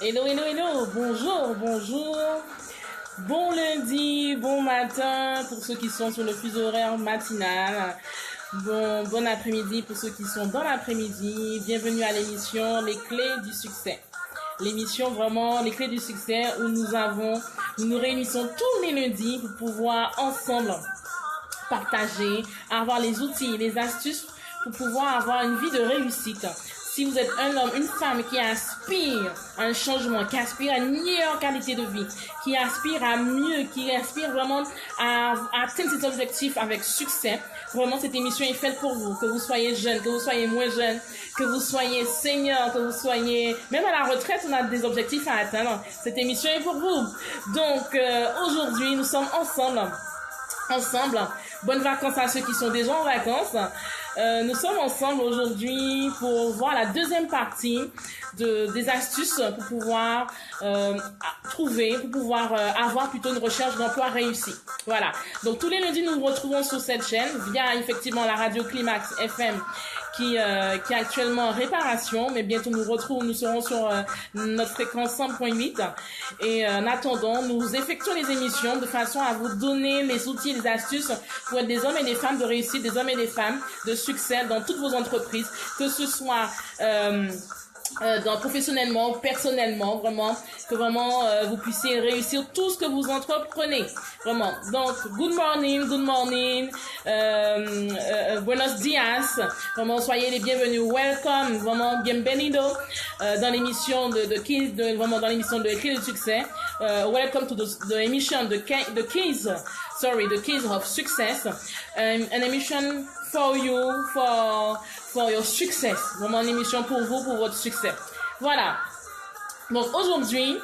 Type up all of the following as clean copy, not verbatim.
Hello, hello, hello, bonjour, bonjour. Bon lundi, bon matin pour ceux qui sont sur le fuseau horaire matinal. Bon après-midi pour ceux qui sont dans l'après-midi. Bienvenue à l'émission Les Clés du Succès. L'émission vraiment Les Clés du Succès où nous nous réunissons tous les lundis pour pouvoir ensemble partager, avoir les outils, les astuces pour pouvoir avoir une vie de réussite. Si vous êtes un homme, une femme qui aspire à un changement, qui aspire à une meilleure qualité de vie, qui aspire à mieux, qui aspire vraiment à atteindre ses objectifs avec succès, vraiment cette émission est faite pour vous. Que vous soyez jeune, que vous soyez moins jeune, que vous soyez senior, que vous soyez... Même à la retraite, on a des objectifs à atteindre. Cette émission est pour vous. Donc, aujourd'hui, nous sommes ensemble. Bonnes vacances à ceux qui sont déjà en vacances. Nous sommes ensemble aujourd'hui pour voir la deuxième partie des astuces pour pouvoir avoir plutôt une recherche d'emploi réussie. Voilà. Donc tous les lundis, nous nous retrouvons sur cette chaîne via effectivement la radio Climax FM qui est actuellement en réparation, mais bientôt nous serons sur notre fréquence 100.8 et en attendant, nous effectuons les émissions de façon à vous donner les outils, les astuces pour être des hommes et des femmes de réussite, des hommes et des femmes de succès dans toutes vos entreprises, que ce soit professionnellement, personnellement, vraiment, que vraiment vous puissiez réussir tout ce que vous entreprenez, vraiment. Donc, good morning, buenos dias, vraiment, soyez les bienvenus, welcome, vraiment, bienvenido, dans l'émission vraiment dans l'émission de Clés du Succès, welcome to the emission, the keys of success, an emission for you, for your success. Vraiment une émission pour vous, pour votre succès. Voilà. Donc aujourd'hui,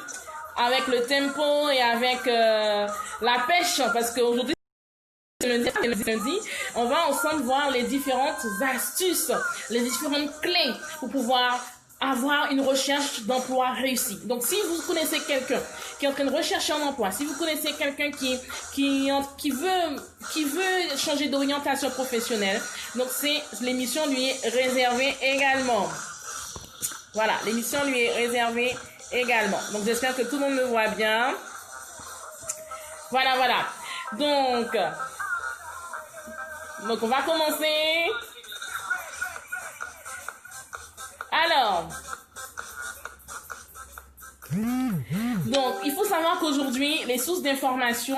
avec le tempo et avec la pêche, parce qu'aujourd'hui, lundi, on va ensemble voir les différentes astuces, les différentes clés pour pouvoir avoir une recherche d'emploi réussie. Donc, si vous connaissez quelqu'un qui est en train de rechercher un emploi, si vous connaissez quelqu'un qui veut changer d'orientation professionnelle, donc l'émission lui est réservée également. Voilà, l'émission lui est réservée également. Donc, j'espère que tout le monde me voit bien. Voilà. Donc, on va commencer. Alors, donc, il faut savoir qu'aujourd'hui, les sources d'information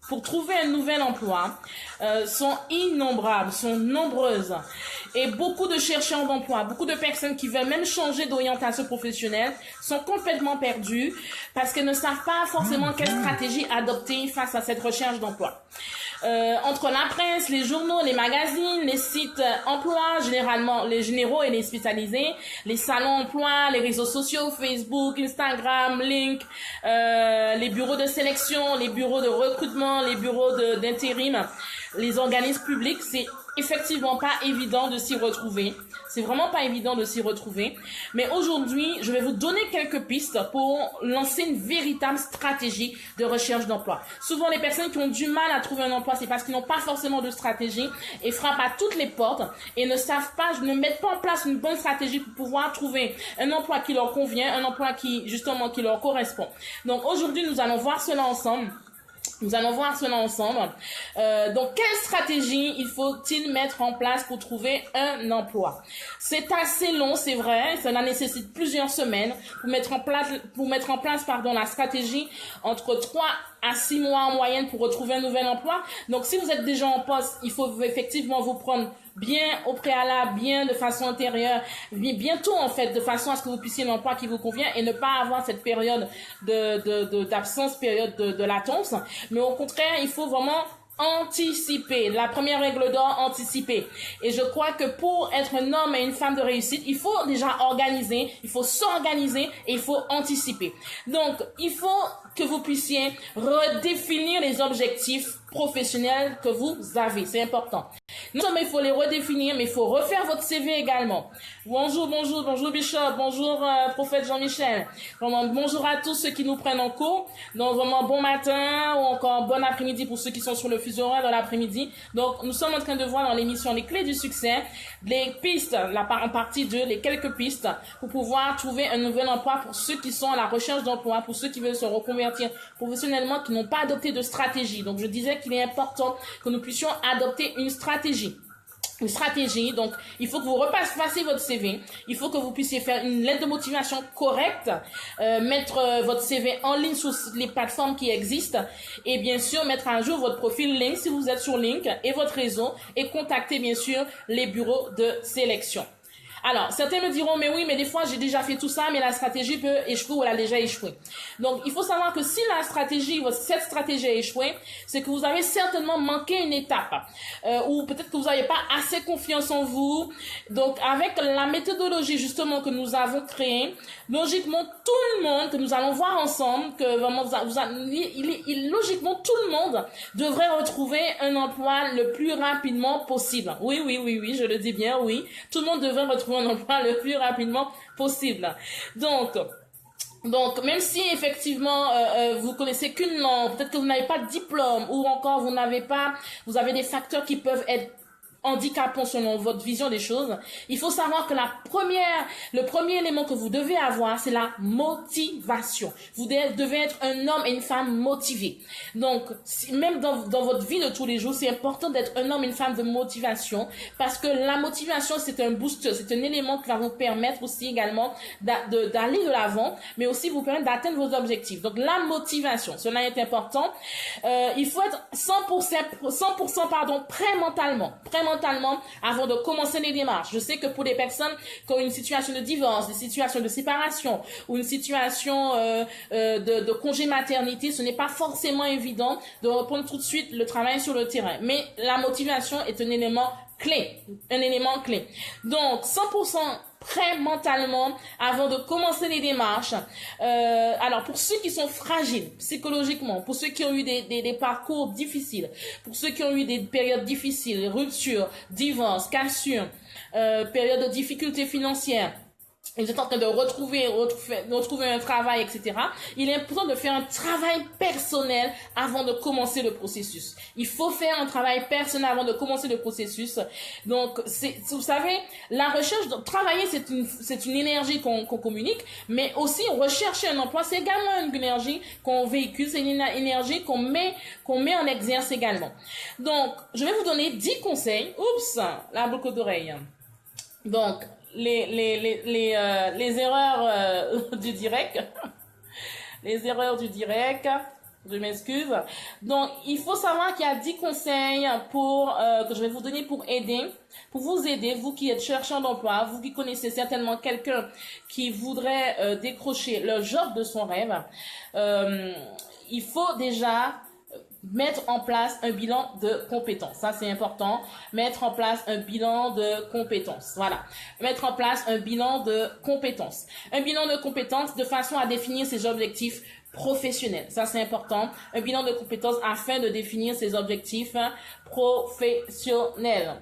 pour trouver un nouvel emploi sont innombrables, sont nombreuses. Et beaucoup de chercheurs d'emploi, beaucoup de personnes qui veulent même changer d'orientation professionnelle sont complètement perdues parce qu'elles ne savent pas forcément quelle stratégie adopter face à cette recherche d'emploi. Entre la presse, les journaux, les magazines, les sites emploi, généralement les généraux et les spécialisés, les salons emploi, les réseaux sociaux, Facebook, Instagram, Link, les bureaux de sélection, les bureaux de recrutement, les bureaux d'intérim, les organismes publics, c'est effectivement pas évident de s'y retrouver. C'est vraiment pas évident de s'y retrouver. Mais aujourd'hui, je vais vous donner quelques pistes pour lancer une véritable stratégie de recherche d'emploi. Souvent, les personnes qui ont du mal à trouver un emploi, c'est parce qu'ils n'ont pas forcément de stratégie et frappent à toutes les portes et ne mettent pas en place une bonne stratégie pour pouvoir trouver un emploi qui leur convient, un emploi qui leur correspond. Donc, aujourd'hui, nous allons voir cela ensemble. Donc, quelle stratégie il faut-il mettre en place pour trouver un emploi? C'est assez long, c'est vrai. Cela nécessite plusieurs semaines pour mettre en place, la stratégie entre 3 à 6 mois en moyenne pour retrouver un nouvel emploi. Donc, si vous êtes déjà en poste, il faut effectivement vous prendre bien au préalable, bien de façon antérieure, bientôt en fait, de façon à ce que vous puissiez un emploi qui vous convient et ne pas avoir cette période d'absence, période de latence. Mais au contraire, il faut vraiment anticiper. La première règle d'or, anticiper. Et je crois que pour être un homme et une femme de réussite, il faut déjà s'organiser et il faut anticiper. Donc, il faut que vous puissiez redéfinir les objectifs professionnels que vous avez. C'est important. Non seulement il faut les redéfinir, mais il faut refaire votre CV également. Bonjour Bishop, bonjour prophète Jean-Michel. Vraiment, bonjour à tous ceux qui nous prennent en cours. Donc vraiment bon matin ou encore bon après-midi pour ceux qui sont sur le fuseau horaire de l'après-midi. Donc nous sommes en train de voir dans l'émission les clés du succès, les pistes, en partie 2, les quelques pistes pour pouvoir trouver un nouvel emploi pour ceux qui sont à la recherche d'emploi, pour ceux qui veulent se reconvertir professionnellement, qui n'ont pas adopté de stratégie. Donc je disais qu'il est important que nous puissions adopter une stratégie. Donc il faut que vous repassiez votre CV, il faut que vous puissiez faire une lettre de motivation correcte, mettre votre CV en ligne sur les plateformes qui existent et bien sûr mettre à jour votre profil LinkedIn si vous êtes sur LinkedIn et votre réseau et contacter bien sûr les bureaux de sélection. Alors, certains me diront, mais oui, mais des fois, j'ai déjà fait tout ça, mais la stratégie peut échouer ou elle a déjà échoué. Donc, il faut savoir que si cette stratégie a échoué, c'est que vous avez certainement manqué une étape, ou peut-être que vous n'avez pas assez confiance en vous. Donc, avec la méthodologie, justement, que nous avons créée, logiquement, tout le monde, que nous allons voir ensemble, que vraiment, logiquement, tout le monde devrait retrouver un emploi le plus rapidement possible. Oui, je le dis bien, oui. Tout le monde devrait retrouver un emploi le plus rapidement possible. Donc, même si effectivement vous connaissez qu'une langue, peut-être que vous n'avez pas de diplôme ou encore vous avez des facteurs qui peuvent être handicapant selon votre vision des choses, il faut savoir que le premier élément que vous devez avoir, c'est la motivation. Vous devez être un homme et une femme motivés. Donc, même dans votre vie de tous les jours, c'est important d'être un homme et une femme de motivation parce que la motivation, c'est un booster, c'est un élément qui va vous permettre aussi également d'aller de l'avant, mais aussi vous permettre d'atteindre vos objectifs. Donc, la motivation, cela est important. Il faut être 100% prêt mentalement avant de commencer les démarches. Je sais que pour des personnes qui ont une situation de divorce, une situation de séparation ou une situation de congé maternité, ce n'est pas forcément évident de reprendre tout de suite le travail sur le terrain. Mais la motivation est un élément clé. Donc, 100% prêt mentalement avant de commencer les démarches. Alors, pour ceux qui sont fragiles psychologiquement, pour ceux qui ont eu des parcours difficiles, pour ceux qui ont eu des périodes difficiles, ruptures, divorces, cassures, périodes de difficultés financières, ils sont en train de retrouver un travail, etc. Il est important de faire un travail personnel avant de commencer le processus. Il faut faire un travail personnel avant de commencer le processus. Donc, vous savez, la recherche, travailler, c'est une énergie qu'on communique, mais aussi rechercher un emploi, c'est également une énergie qu'on véhicule, c'est une énergie qu'on met en exerce également. Donc, je vais vous donner 10 conseils. Oups, la boucle d'oreille. Donc, les erreurs du direct. Les erreurs du direct. Je m'excuse. Donc, il faut savoir qu'il y a 10 conseils que je vais vous donner pour vous aider, vous qui êtes chercheur d'emploi, vous qui connaissez certainement quelqu'un qui voudrait décrocher le job de son rêve. Il faut déjà mettre en place un bilan de compétences. Ça, c'est important. Mettre en place un bilan de compétences. Voilà. Mettre en place un bilan de compétences. Un bilan de compétences de façon à définir ses objectifs professionnels. Ça, c'est important. Un bilan de compétences afin de définir ses objectifs professionnels.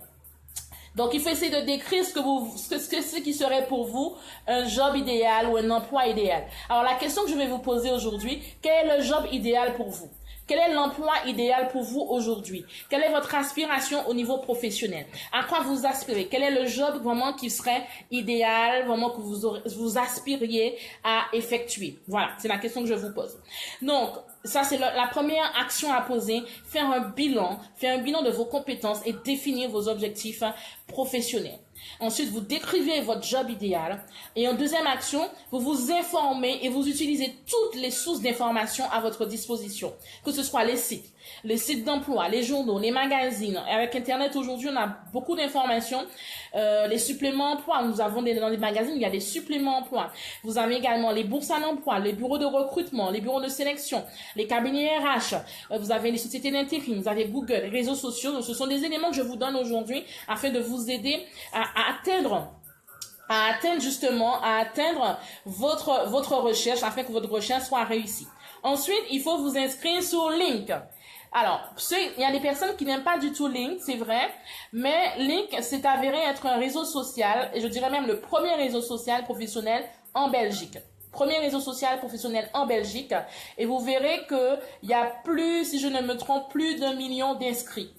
Donc, il faut essayer de décrire ce qui serait pour vous un job idéal ou un emploi idéal. Alors, la question que je vais vous poser aujourd'hui, quel est le job idéal pour vous? Quel est l'emploi idéal pour vous aujourd'hui? Quelle est votre aspiration au niveau professionnel? À quoi vous aspirez? Quel est le job vraiment qui serait idéal, vraiment que vous aspiriez à effectuer? Voilà, c'est la question que je vous pose. Donc, ça, c'est la première action à poser. Faire un bilan de vos compétences et définir vos objectifs professionnels. Ensuite, vous décrivez votre job idéal. Et en deuxième action, vous vous informez et vous utilisez toutes les sources d'informations à votre disposition. Que ce soit les sites d'emploi, les journaux, les magazines. Avec Internet, aujourd'hui, on a beaucoup d'informations. Les suppléments emploi. Nous avons dans les magazines, il y a des suppléments emploi. Vous avez également les bourses à l'emploi, les bureaux de recrutement, les bureaux de sélection, les cabinets RH. Vous avez les sociétés d'intérim, vous avez Google, les réseaux sociaux. Donc, ce sont des éléments que je vous donne aujourd'hui afin de vous aider à atteindre à atteindre votre recherche afin que votre recherche soit réussie. Ensuite, il faut vous inscrire sur Link. Alors, il y a des personnes qui n'aiment pas du tout Link, c'est vrai, mais Link s'est avéré être un réseau social, et je dirais même le premier réseau social professionnel en Belgique. Premier réseau social professionnel en Belgique, et vous verrez que il y a plus, si je ne me trompe, plus d'1 million d'inscrits,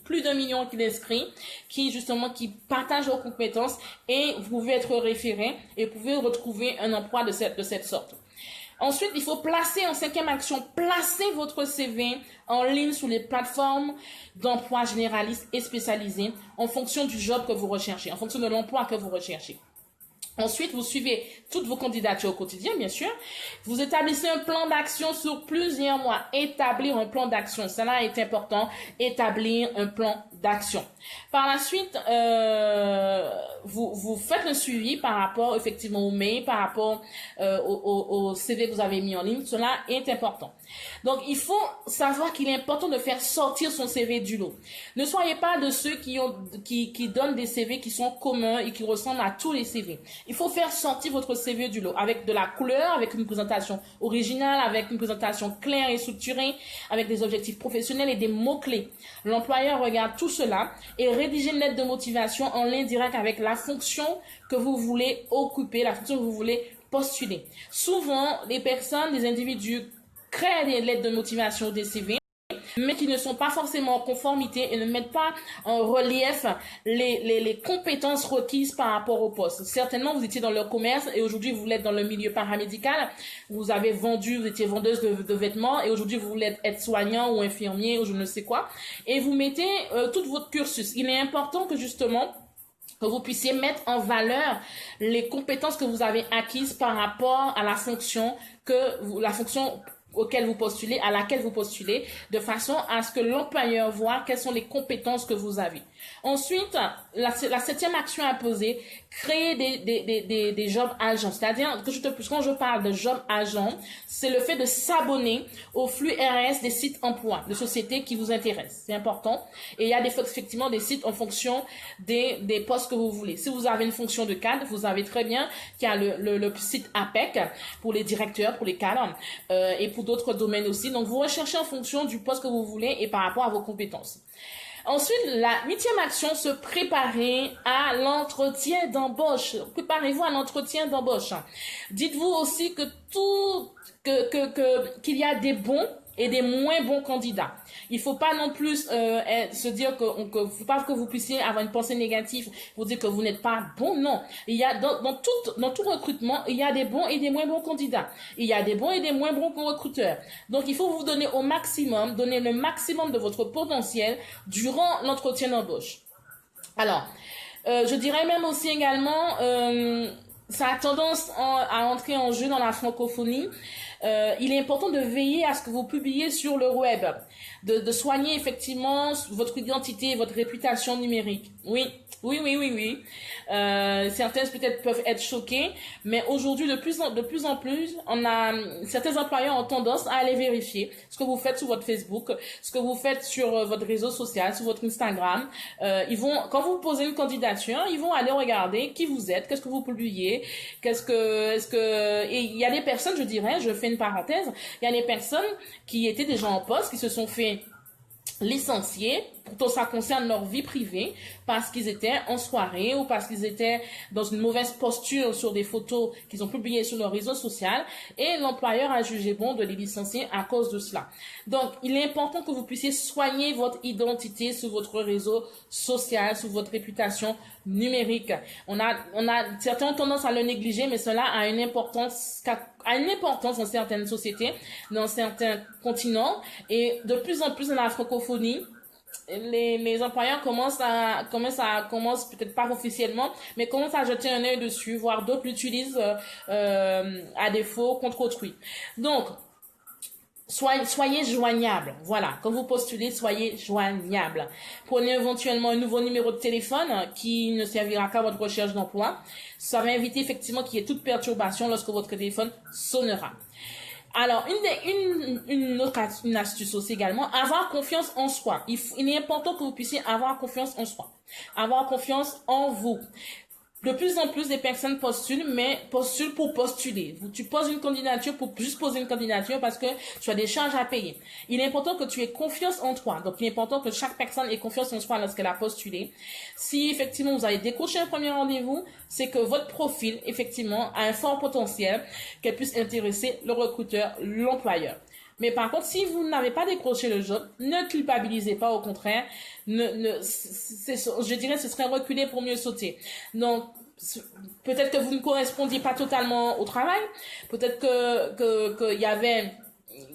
qui justement qui partagent leurs compétences, et vous pouvez être référé et vous pouvez retrouver un emploi de cette sorte. Ensuite, il faut placer en 5e action, placer votre CV en ligne sur les plateformes d'emploi généralistes et spécialisées en fonction du job que vous recherchez, en fonction de l'emploi que vous recherchez. Ensuite, vous suivez toutes vos candidatures au quotidien, bien sûr. Vous établissez un plan d'action sur plusieurs mois. Établir un plan d'action, cela est important. Établir un plan d'action. Par la suite, vous faites le suivi par rapport effectivement au mail, par rapport au CV que vous avez mis en ligne. Cela est important. Donc, il faut savoir qu'il est important de faire sortir son CV du lot. Ne soyez pas de ceux qui donnent des CV qui sont communs et qui ressemblent à tous les CV. Il faut faire sortir votre CV du lot avec de la couleur, avec une présentation originale, avec une présentation claire et structurée, avec des objectifs professionnels et des mots-clés. L'employeur regarde tout cela et rédige une lettre de motivation en lien direct avec la fonction que vous voulez occuper, la fonction que vous voulez postuler. Souvent, les individus créent des lettres de motivation, des CV, mais qui ne sont pas forcément en conformité et ne mettent pas en relief les compétences requises par rapport au poste. Certainement, vous étiez dans le commerce et aujourd'hui, vous l'êtes dans le milieu paramédical. Vous étiez vendeuse de vêtements et aujourd'hui, vous voulez être soignant ou infirmier ou je ne sais quoi. Et vous mettez tout votre cursus. Il est important que justement, que vous puissiez mettre en valeur les compétences que vous avez acquises par rapport à la fonction auquel vous postulez, à laquelle vous postulez, de façon à ce que l'employeur voit quelles sont les compétences que vous avez. Ensuite, la 7e action à poser, créer des jobs agents. C'est-à-dire que quand je parle de jobs agents, c'est le fait de s'abonner au flux RS des sites emploi, de sociétés qui vous intéressent. C'est important. Et il y a effectivement des sites en fonction des postes que vous voulez. Si vous avez une fonction de cadre, vous savez très bien qu'il y a le site APEC pour les directeurs, pour les cadres, et pour d'autres domaines aussi. Donc, vous recherchez en fonction du poste que vous voulez et par rapport à vos compétences. Ensuite, la 8e action, se préparer à l'entretien d'embauche. Préparez-vous à l'entretien d'embauche. Dites-vous aussi que qu'il y a des bons et des moins bons candidats. Il faut pas non plus se dire faut pas que vous puissiez avoir une pensée négative pour dire que vous n'êtes pas bon. Non, il y a dans tout recrutement, il y a des bons et des moins bons candidats. Il y a des bons et des moins bons recruteurs. Donc il faut vous donner donner le maximum de votre potentiel durant l'entretien d'embauche. Alors, je dirais même aussi également, ça a tendance à entrer en jeu dans la francophonie. Il est important de veiller à ce que vous publiez sur le web, de soigner effectivement votre identité, votre réputation numérique. Oui. Certains peut-être peuvent être choqués, mais aujourd'hui de plus en plus, certains employeurs ont tendance à aller vérifier ce que vous faites sur votre Facebook, ce que vous faites sur votre réseau social, sur votre Instagram. Quand vous posez une candidature, ils vont aller regarder qui vous êtes, qu'est-ce que vous publiez, et il y a des personnes, je fais une parenthèse, il y a des personnes qui étaient déjà en poste, qui se sont fait licenciés, pourtant ça concerne leur vie privée, parce qu'ils étaient en soirée ou parce qu'ils étaient dans une mauvaise posture sur des photos qu'ils ont publiées sur leur réseau social, et l'employeur a jugé bon de les licencier à cause de cela. Donc, il est important que vous puissiez soigner votre identité sur votre réseau social, sur votre réputation numérique. Certains ont tendance à le négliger, mais cela a une importance dans certaines sociétés, dans certains continents, et de plus en plus dans la francophonie, les employeurs commencent peut-être pas officiellement, mais commencent à jeter un œil dessus, voire d'autres l'utilisent à défaut contre autrui. Donc, soyez joignable. Voilà. Quand vous postulez, soyez joignable. Prenez éventuellement un nouveau numéro de téléphone qui ne servira qu'à votre recherche d'emploi. Ça va éviter effectivement qu'il y ait toute perturbation lorsque votre téléphone sonnera. Alors, une astuce aussi également, avoir confiance en soi. Il est important que vous puissiez avoir confiance en soi. Avoir confiance en vous. De plus en plus, des personnes postulent, mais postulent pour postuler. Tu poses une candidature pour juste poser une candidature parce que tu as des charges à payer. Il est important que tu aies confiance en toi. Donc, il est important que chaque personne ait confiance en soi lorsqu'elle a postulé. Si, effectivement, vous avez décroché un premier rendez-vous, c'est que votre profil, effectivement, a un fort potentiel qu'elle puisse intéresser le recruteur, l'employeur. Mais par contre, si vous n'avez pas décroché le job, ne culpabilisez pas, au contraire. Je dirais, ce serait reculer pour mieux sauter. Donc, peut-être que vous ne correspondiez pas totalement au travail. Peut-être qu'il y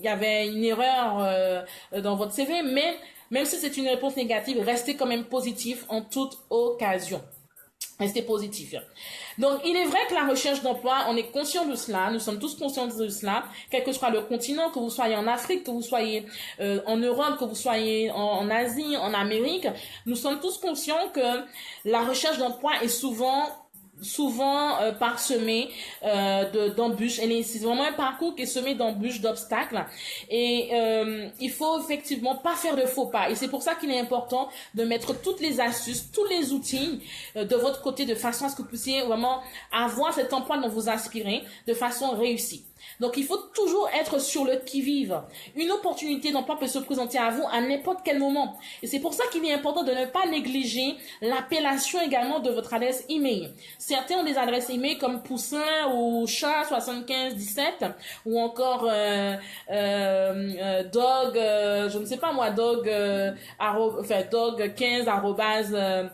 avait une erreur dans votre CV, mais même si c'est une réponse négative, restez quand même positif en toute occasion. Restez positif. Donc, il est vrai que la recherche d'emploi, on est conscient de cela, nous sommes tous conscients de cela, quel que soit le continent, que vous soyez en Afrique, que vous soyez en Europe, que vous soyez en Asie, en Amérique, nous sommes tous conscients que la recherche d'emploi est souvent parsemé d'embûches. C'est vraiment un parcours qui est semé d'embûches, d'obstacles. Et il faut effectivement pas faire de faux pas. Et c'est pour ça qu'il est important de mettre toutes les astuces, tous les outils de votre côté de façon à ce que vous puissiez vraiment avoir cet emploi dont vous aspirez de façon réussie. Donc, il faut toujours être sur le qui-vive. Une opportunité d'emploi peut se présenter à vous à n'importe quel moment. Et c'est pour ça qu'il est important de ne pas négliger l'appellation également de votre adresse email. Certains ont des adresses email comme Poussin ou Chat7517 ou encore Dog, je ne sais pas moi, Dog15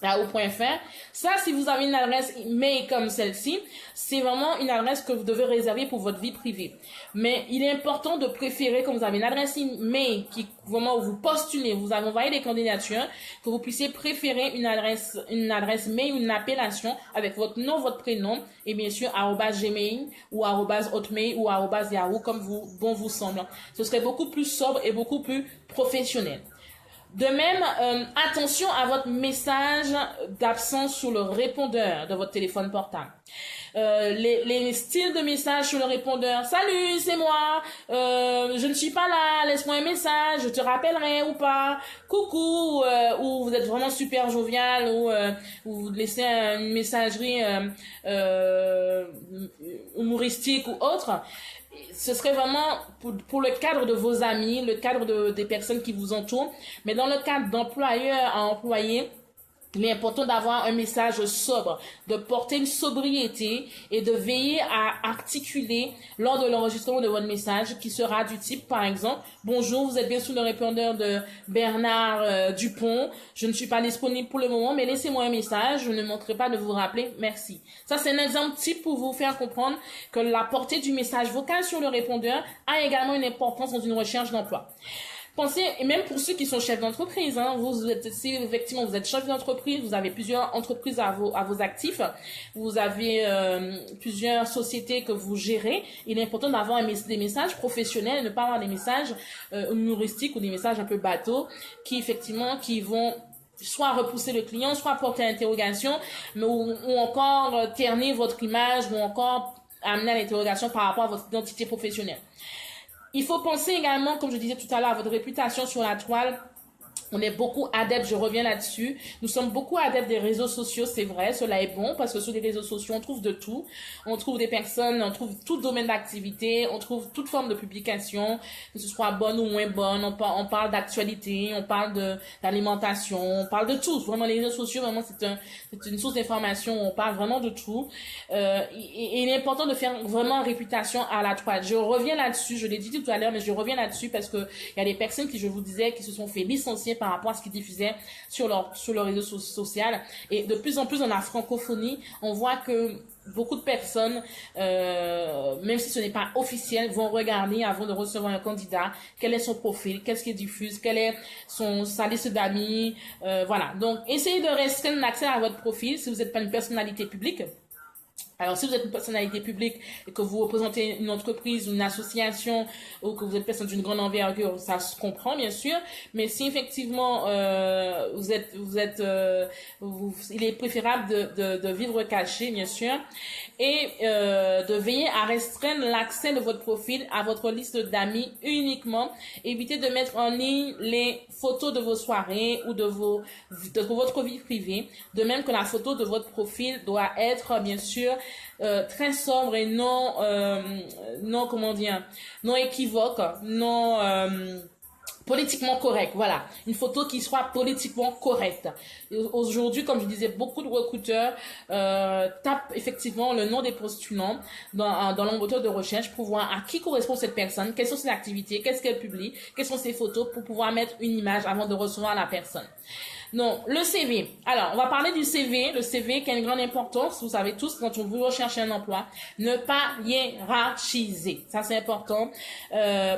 yahoo.fr. Ça, si vous avez une adresse mail comme celle-ci, c'est vraiment une adresse que vous devez réserver pour votre vie privée. Mais il est important de préférer, comme vous avez une adresse mail qui vraiment où vous postulez, vous avez envoyé des candidatures, que vous puissiez préférer une adresse mail ou une appellation avec votre nom, votre prénom et bien sûr @gmail ou @hotmail ou @yahoo comme bon vous semble. Ce serait beaucoup plus sobre et beaucoup plus professionnel. De même, attention à votre message d'absence sur le répondeur de votre téléphone portable. Les styles de messages sur le répondeur. Salut, c'est moi. Je ne suis pas là. Laisse-moi un message. Je te rappellerai ou pas. Coucou. Ou vous êtes vraiment super jovial ou vous laissez une messagerie humoristique ou autre. Ce serait vraiment pour le cadre de vos amis, le cadre des personnes qui vous entourent. Mais dans le cadre d'employeur à employé, il est important d'avoir un message sobre, de porter une sobriété et de veiller à articuler lors de l'enregistrement de votre message qui sera du type, par exemple, bonjour, vous êtes bien sous le répondeur de Bernard Dupont, je ne suis pas disponible pour le moment, mais laissez-moi un message, je ne manquerai pas de vous rappeler, merci. Ça, c'est un exemple type pour vous faire comprendre que la portée du message vocal sur le répondeur a également une importance dans une recherche d'emploi. Pensez, et même pour ceux qui sont chefs d'entreprise, hein, si effectivement vous êtes chef d'entreprise, vous avez plusieurs entreprises à vos actifs, vous avez plusieurs sociétés que vous gérez, il est important d'avoir des messages professionnels, ne pas avoir des messages humoristiques ou des messages un peu bateaux qui vont soit repousser le client, soit porter à l'interrogation, ou encore ternir votre image, ou encore amener à l'interrogation par rapport à votre identité professionnelle. Il faut penser également, comme je disais tout à l'heure, à votre réputation sur la toile. On est beaucoup adeptes, je reviens là-dessus. Nous sommes beaucoup adeptes des réseaux sociaux, c'est vrai, cela est bon parce que sur les réseaux sociaux, on trouve de tout. On trouve des personnes, on trouve tout domaine d'activité, on trouve toute forme de publication, que ce soit bonne ou moins bonne. On parle d'actualité, on parle d'alimentation, on parle de tout. Vraiment, les réseaux sociaux, vraiment, c'est une source d'information où on parle vraiment de tout. Et il est important de faire vraiment réputation à la toile. Je reviens là-dessus, je l'ai dit tout à l'heure, mais je reviens là-dessus parce que il y a des personnes qui, je vous disais, qui se sont fait licencier par rapport à ce qu'ils diffusaient sur leur réseau social. Et de plus en plus dans la francophonie, on voit que beaucoup de personnes, même si ce n'est pas officiel, vont regarder avant de recevoir un candidat, quel est son profil, qu'est-ce qu'il diffuse, quelle est sa liste d'amis, voilà. Donc, essayez de restreindre l'accès à votre profil si vous n'êtes pas une personnalité publique. Alors, si vous êtes une personnalité publique et que vous représentez une entreprise, une association, ou que vous êtes personne d'une grande envergure, ça se comprend, bien sûr. Mais si effectivement il est préférable de vivre caché, bien sûr, et de veiller à restreindre l'accès de votre profil à votre liste d'amis uniquement. Évitez de mettre en ligne les photos de vos soirées ou de votre vie privée. De même que la photo de votre profil doit être, bien sûr, très sobre et non équivoque, politiquement correct, voilà. Une photo qui soit politiquement correcte. Aujourd'hui, comme je disais, beaucoup de recruteurs tapent effectivement le nom des postulants dans leur moteur de recherche pour voir à qui correspond cette personne, quelles sont ses activités, qu'est-ce qu'elle publie, quelles sont ses photos pour pouvoir mettre une image avant de recevoir la personne. Donc, le CV. Alors, on va parler du CV. Le CV qui a une grande importance. Vous savez tous, quand on veut rechercher un emploi, ne pas hiérarchiser. Ça, c'est important.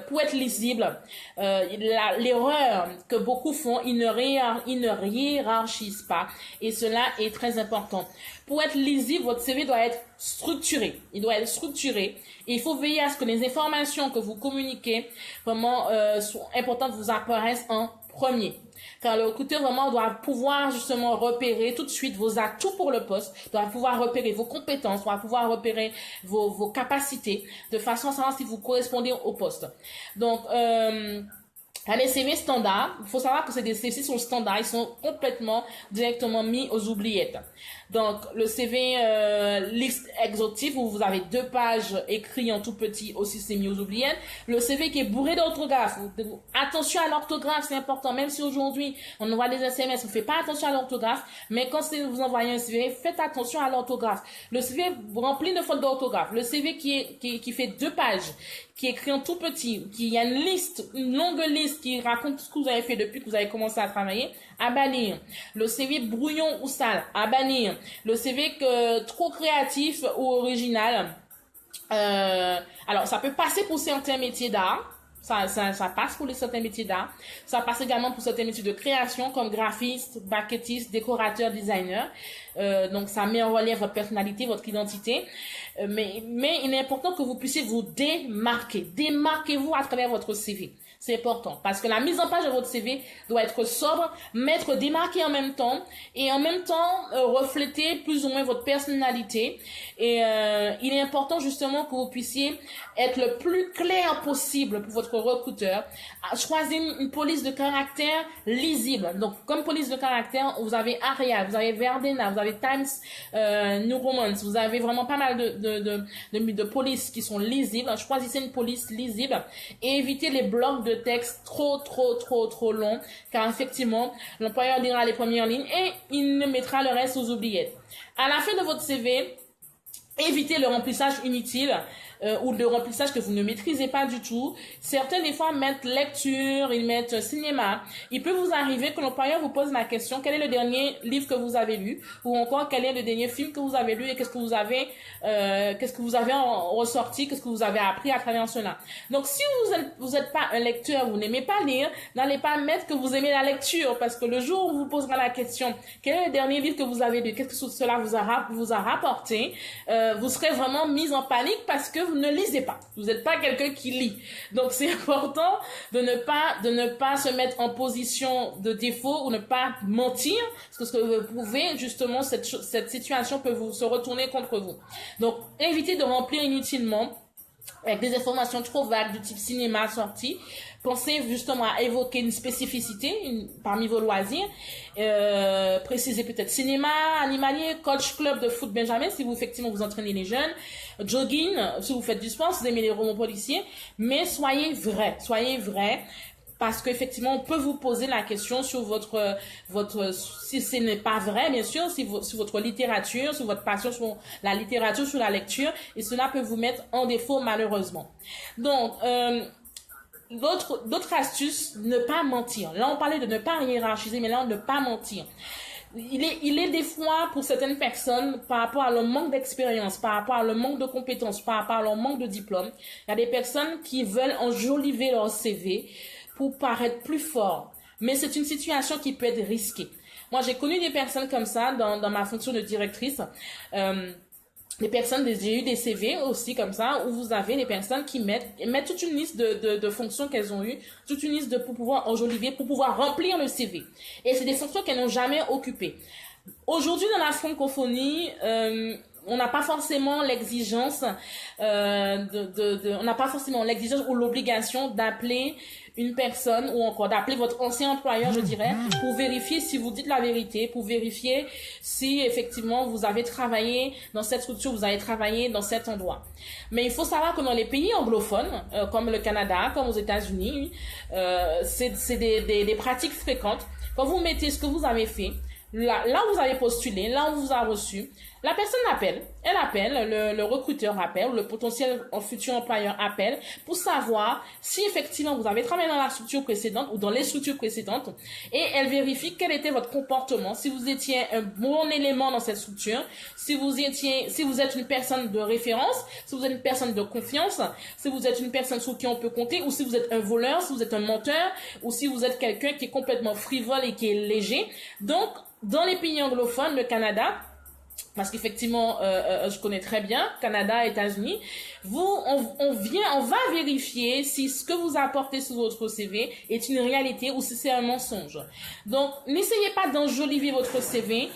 Pour être lisible, l'erreur que beaucoup font, ils ne hiérarchisent pas. Et cela est très important. Pour être lisible, votre CV doit être structuré. Il doit être structuré. Et il faut veiller à ce que les informations que vous communiquez vraiment sont importantes, vous apparaissent en premier. Car le recruteur vraiment doit pouvoir justement repérer tout de suite vos atouts pour le poste, doit pouvoir repérer vos compétences, doit pouvoir repérer vos capacités, de façon à savoir si vous correspondez au poste. Donc, les CV standards, il faut savoir que ces CV sont standards, ils sont complètement directement mis aux oubliettes. Donc, le CV liste exhaustive où vous avez 2 pages écrites en tout petit aussi, c'est mis aux oubliettes. Le CV qui est bourré d'orthographe. Attention à l'orthographe, c'est important. Même si aujourd'hui, on envoie des SMS, on ne fait pas attention à l'orthographe. Mais quand vous envoyez un CV, faites attention à l'orthographe. Le CV rempli de fautes d'orthographe. Le CV qui fait 2 pages, qui est écrit en tout petit, qui a une longue liste qui raconte tout ce que vous avez fait depuis que vous avez commencé à travailler, à bannir. Le CV brouillon ou sale, à bannir. Le CV trop créatif ou original. Alors, ça peut passer pour certains métiers d'art. Ça passe pour certains métiers d'art. Ça passe également pour certains métiers de création comme graphiste, maquettiste, décorateur, designer. Donc, ça met en relief votre personnalité, votre identité. Mais il est important que vous puissiez vous démarquer. Démarquez-vous à travers votre CV. C'est important parce que la mise en page de votre CV doit être sobre, m'être démarqué en même temps et en même temps refléter plus ou moins votre personnalité. Et il est important justement que vous puissiez être le plus clair possible pour votre recruteur. Choisir une police de caractère lisible. Donc, comme police de caractère, vous avez Arial, vous avez Verdena, vous avez Times New Roman, vous avez vraiment pas mal de polices qui sont lisibles. Choisissez une police lisible et évitez les blocs de texte trop long, car effectivement, l'employeur lira les premières lignes et il ne mettra le reste aux oubliettes. À la fin de votre CV, évitez le remplissage inutile ou le remplissage que vous ne maîtrisez pas du tout. Certains, des fois, mettent lecture, ils mettent cinéma. Il peut vous arriver que l'employeur vous pose la question, quel est le dernier livre que vous avez lu? Ou encore, quel est le dernier film que vous avez lu et qu'est-ce que vous avez ressorti, qu'est-ce que vous avez appris à travers cela. Donc, si vous êtes pas un lecteur, vous n'aimez pas lire, n'allez pas mettre que vous aimez la lecture, parce que le jour où vous posera la question, quel est le dernier livre que vous avez lu, qu'est-ce que cela vous a rapporté, vous serez vraiment mis en panique parce que vous ne lisez pas. Vous n'êtes pas quelqu'un qui lit. Donc, c'est important de ne pas se mettre en position de défaut ou ne pas mentir, parce que vous pouvez, justement, cette situation peut se retourner contre vous. Donc, évitez de remplir inutilement avec des informations trop vagues du type cinéma sorti. Pensez justement à évoquer une spécificité parmi vos loisirs. Précisez peut-être cinéma, animalier, coach club de foot Benjamin si effectivement vous entraînez les jeunes, jogging si vous faites du sport, si vous aimez les romans policiers. Mais soyez vrai. Parce qu'effectivement, on peut vous poser la question sur si ce n'est pas vrai, bien sûr, sur votre littérature, sur votre passion sur la littérature, sur la lecture, et cela peut vous mettre en défaut, malheureusement. Donc, d'autres astuces, ne pas mentir. Là, on parlait de ne pas hiérarchiser, mais là, ne pas mentir. Il est des fois, pour certaines personnes, par rapport à leur manque d'expérience, par rapport à leur manque de compétences, par rapport à leur manque de diplôme, il y a des personnes qui veulent enjoliver leur CV pour paraître plus fort. Mais c'est une situation qui peut être risquée. Moi, j'ai connu des personnes comme ça dans ma fonction de directrice. des personnes, j'ai eu des CV aussi comme ça, où vous avez des personnes qui mettent toute une liste de fonctions qu'elles ont eues, toute une liste pour pouvoir enjoliver, pour pouvoir remplir le CV. Et c'est des fonctions qu'elles n'ont jamais occupées. Aujourd'hui, dans la francophonie, on n'a pas forcément l'exigence on n'a pas forcément l'exigence ou l'obligation d'appeler une personne ou encore d'appeler votre ancien employeur, je dirais, pour vérifier si vous dites la vérité, pour vérifier si effectivement vous avez travaillé dans cette structure, vous avez travaillé dans cet endroit. Mais il faut savoir que dans les pays anglophones, comme le Canada, comme aux États-Unis, c'est des pratiques fréquentes. Quand vous mettez ce que vous avez fait, là où vous avez postulé, là où vous avez reçu, la personne appelle, le recruteur appelle, le potentiel futur employeur appelle pour savoir si effectivement vous avez travaillé dans la structure précédente ou dans les structures précédentes, et elle vérifie quel était votre comportement, si vous étiez un bon élément dans cette structure, si vous êtes une personne de référence, si vous êtes une personne de confiance, si vous êtes une personne sur qui on peut compter, ou si vous êtes un voleur, si vous êtes un menteur, ou si vous êtes quelqu'un qui est complètement frivole et qui est léger. Donc, dans les pays anglophones, le Canada, parce qu'effectivement, je connais très bien Canada, États-Unis, on va vérifier si ce que vous apportez sur votre CV est une réalité ou si c'est un mensonge. Donc, n'essayez pas d'enjoliver votre CV.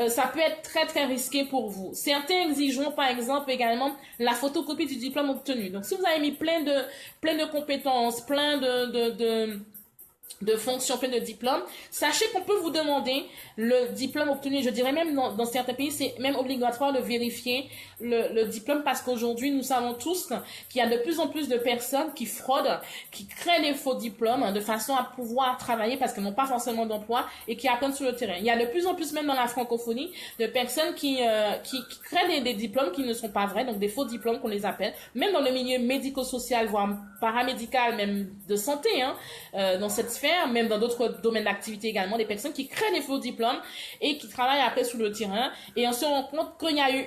Ça peut être très très risqué pour vous. Certains exigeront par exemple également la photocopie du diplôme obtenu. Donc, si vous avez mis plein de compétences, plein de fonctions, plein de diplômes, sachez qu'on peut vous demander le diplôme obtenu. Je dirais même dans certains pays, c'est même obligatoire de vérifier le diplôme, parce qu'aujourd'hui, nous savons tous qu'il y a de plus en plus de personnes qui fraudent, qui créent des faux diplômes de façon à pouvoir travailler parce qu'elles n'ont pas forcément d'emploi et qui apprennent sur le terrain. Il y a de plus en plus, même dans la francophonie, de personnes qui créent des diplômes qui ne sont pas vrais, donc des faux diplômes qu'on les appelle, même dans le milieu médico-social, voire paramédical, même de santé, dans cette sphère, même dans d'autres domaines d'activité également, des personnes qui créent des faux diplômes et qui travaillent après sur le terrain, et on se rend compte qu'il y a eu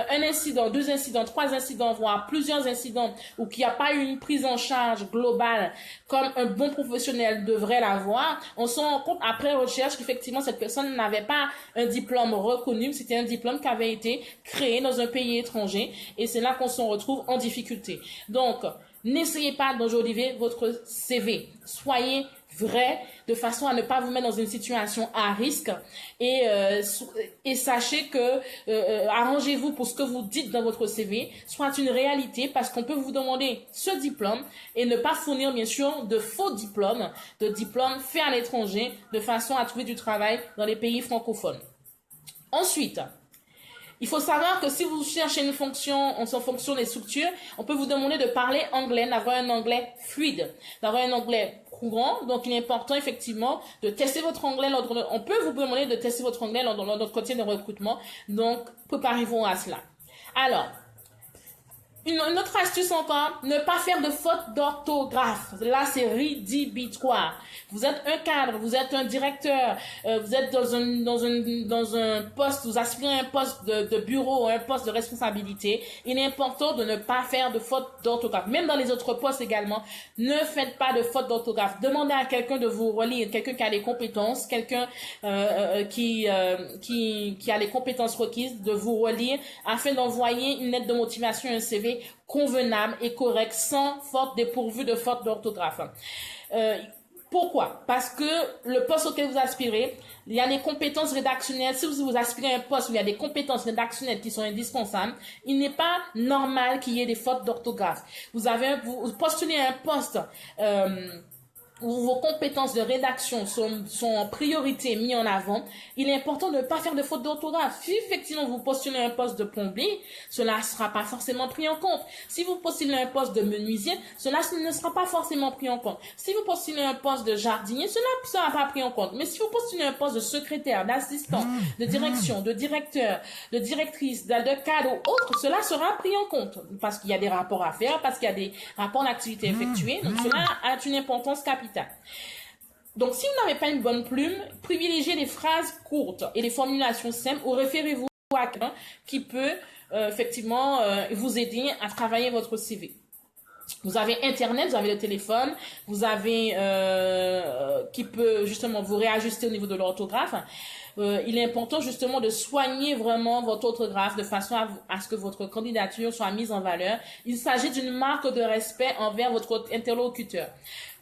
un incident, 2 incidents, 3 incidents, voire plusieurs incidents, ou qu'il n'y a pas eu une prise en charge globale comme un bon professionnel devrait l'avoir. On se rend compte après recherche qu'effectivement cette personne n'avait pas un diplôme reconnu, c'était un diplôme qui avait été créé dans un pays étranger, et c'est là qu'on se retrouve en difficulté. Donc, n'essayez pas d'enjoliver votre CV. Soyez vrai, de façon à ne pas vous mettre dans une situation à risque, et sachez que arrangez-vous pour ce que vous dites dans votre CV soit une réalité, parce qu'on peut vous demander ce diplôme et ne pas fournir bien sûr de faux diplômes, de diplômes faits à l'étranger, de façon à trouver du travail dans les pays francophones. Ensuite, il faut savoir que si vous cherchez une fonction en fonction des structures, on peut vous demander de parler anglais, d'avoir un anglais fluide, d'avoir un anglais courant. Donc, il est important effectivement de tester votre anglais. On peut vous demander de tester votre anglais lors de notre quotidien de recrutement. Donc, préparez-vous à cela. Alors, une autre astuce encore, ne pas faire de fautes d'orthographe. Là, c'est rédhibitoire. Vous êtes un cadre, vous êtes un directeur, vous êtes dans un poste, vous aspirez à un poste de bureau, un poste de responsabilité. Il est important de ne pas faire de fautes d'orthographe. Même dans les autres postes également, ne faites pas de fautes d'orthographe. Demandez à quelqu'un de vous relire, quelqu'un qui a les compétences, quelqu'un qui a les compétences requises, de vous relire afin d'envoyer une lettre de motivation, un CV convenable et correct, sans faute dépourvu de faute d'orthographe. Pourquoi? Parce que le poste auquel vous aspirez, il y a des compétences rédactionnelles. Si vous aspirez à un poste où il y a des compétences rédactionnelles qui sont indispensables, il n'est pas normal qu'il y ait des fautes d'orthographe. Vous postulez à un poste où vos compétences de rédaction sont en priorité mises en avant, il est important de ne pas faire de fautes d'orthographe. Si effectivement vous postulez un poste de plombier, cela ne sera pas forcément pris en compte. Si vous postulez un poste de menuisier, cela ne sera pas forcément pris en compte. Si vous postulez un poste de jardinier, cela ne sera pas pris en compte. Mais si vous postulez un poste de secrétaire, d'assistant, de direction, de directeur, de directrice, de cadre ou autre, cela sera pris en compte. Parce qu'il y a des rapports à faire, parce qu'il y a des rapports d'activité effectués. Donc cela a une importance capitale. Donc, si vous n'avez pas une bonne plume, privilégiez les phrases courtes et les formulations simples, ou référez-vous à quelqu'un qui peut effectivement vous aider à travailler votre CV. Vous avez Internet, vous avez le téléphone, vous avez qui peut justement vous réajuster au niveau de l'orthographe. Il est important justement de soigner vraiment votre orthographe de façon à ce que votre candidature soit mise en valeur. Il s'agit d'une marque de respect envers votre interlocuteur.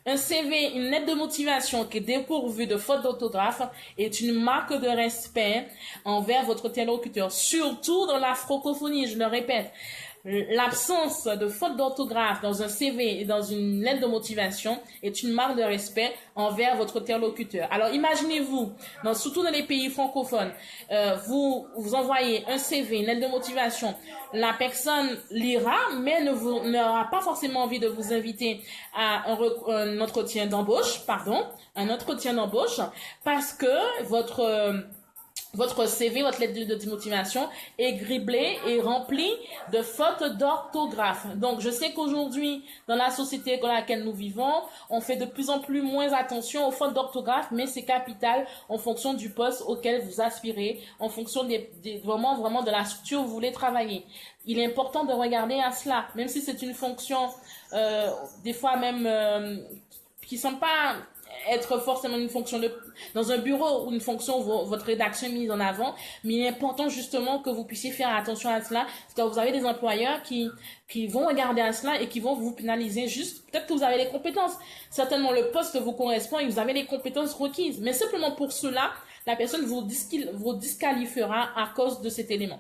Un CV, une lettre de motivation qui est dépourvue de fautes d'orthographe est une marque de respect envers votre interlocuteur, surtout dans la francophonie, je le répète. L'absence de faute d'orthographe dans un CV et dans une lettre de motivation est une marque de respect envers votre interlocuteur. Alors imaginez-vous, surtout dans les pays francophones, vous envoyez un CV, une lettre de motivation, la personne lira, mais n'aura pas forcément envie de vous inviter à un entretien d'embauche, parce que votre CV, votre lettre de motivation est criblée et remplie de fautes d'orthographe. Donc, je sais qu'aujourd'hui, dans la société dans laquelle nous vivons, on fait de plus en plus moins attention aux fautes d'orthographe, mais c'est capital en fonction du poste auquel vous aspirez, en fonction vraiment de la structure où vous voulez travailler. Il est important de regarder à cela, même si c'est une fonction, des fois même, qui ne sont pas être forcément une fonction dans un bureau ou une fonction où votre rédaction est mise en avant, mais il est important justement que vous puissiez faire attention à cela, parce que vous avez des employeurs qui vont regarder à cela et qui vont vous pénaliser juste, peut-être que vous avez les compétences, certainement le poste vous correspond et vous avez les compétences requises, mais simplement pour cela, la personne vous disqualifiera à cause de cet élément.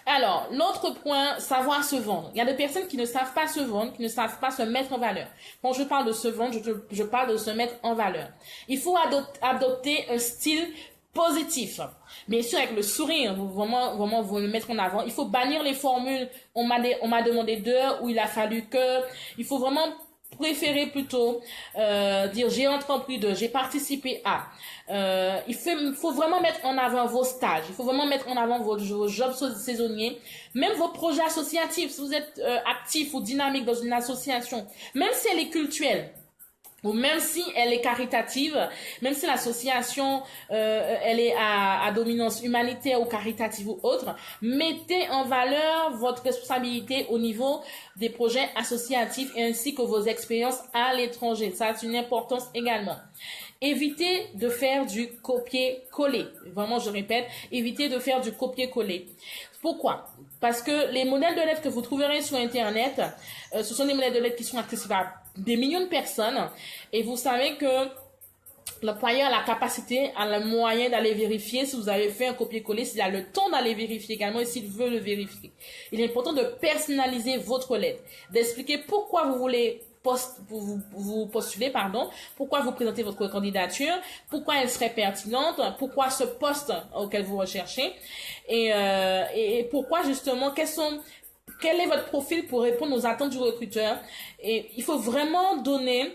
Alors, l'autre point, savoir se vendre. Il y a des personnes qui ne savent pas se vendre, qui ne savent pas se mettre en valeur. Quand je parle de se vendre, je parle de se mettre en valeur. Il faut adopter un style positif. Bien sûr, avec le sourire, vraiment vous le mettre en avant. Il faut bannir les formules. On m'a demandé d'heures ou il a fallu que. Il faut vraiment préférer plutôt dire j'ai entrepris de, j'ai participé à. Il faut vraiment mettre en avant vos stages, il faut vraiment mettre en avant vos jobs saisonniers, même vos projets associatifs, si vous êtes actif ou dynamique dans une association, même si elle est cultuelle, ou même si elle est caritative, même si l'association elle est à dominance humanitaire ou caritative ou autre, mettez en valeur votre responsabilité au niveau des projets associatifs ainsi que vos expériences à l'étranger. Ça a une importance également. Évitez de faire du copier-coller. Vraiment, je répète, évitez de faire du copier-coller. Pourquoi? Parce que les modèles de lettres que vous trouverez sur Internet, ce sont des modèles de lettres qui sont accessibles à des millions de personnes. Et vous savez que l'employeur a la capacité, a le moyen d'aller vérifier si vous avez fait un copier-coller, s'il a le temps d'aller vérifier également et s'il veut le vérifier. Il est important de personnaliser votre lettre, d'expliquer pourquoi vous voulez vous postulez, pourquoi vous présentez votre candidature, pourquoi elle serait pertinente, pourquoi ce poste auquel vous recherchez et pourquoi justement quel est votre profil pour répondre aux attentes du recruteur. Et il faut vraiment donner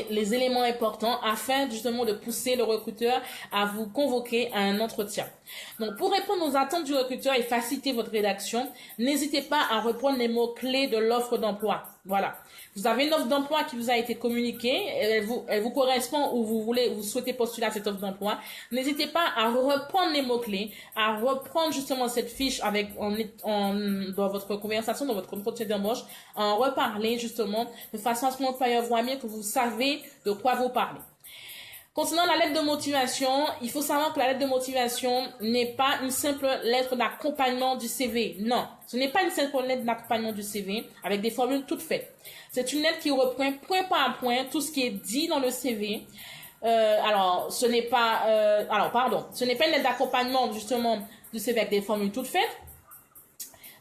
les éléments importants afin justement de pousser le recruteur à vous convoquer à un entretien. Donc, pour répondre aux attentes du recruteur et faciliter votre rédaction, n'hésitez pas à reprendre les mots-clés de l'offre d'emploi. Voilà. Vous avez une offre d'emploi qui vous a été communiquée, elle vous correspond ou vous souhaitez postuler à cette offre d'emploi. N'hésitez pas à reprendre les mots-clés, à reprendre justement cette fiche dans votre conversation, dans votre entretien d'embauche, à en reparler justement de façon à ce que l'employeur voit bien que vous savez de quoi vous parlez. Concernant la lettre de motivation, il faut savoir que la lettre de motivation n'est pas une simple lettre d'accompagnement du CV. Non, ce n'est pas une simple lettre d'accompagnement du CV avec des formules toutes faites. C'est une lettre qui reprend point par point tout ce qui est dit dans le CV. Ce n'est pas une lettre d'accompagnement justement du CV avec des formules toutes faites.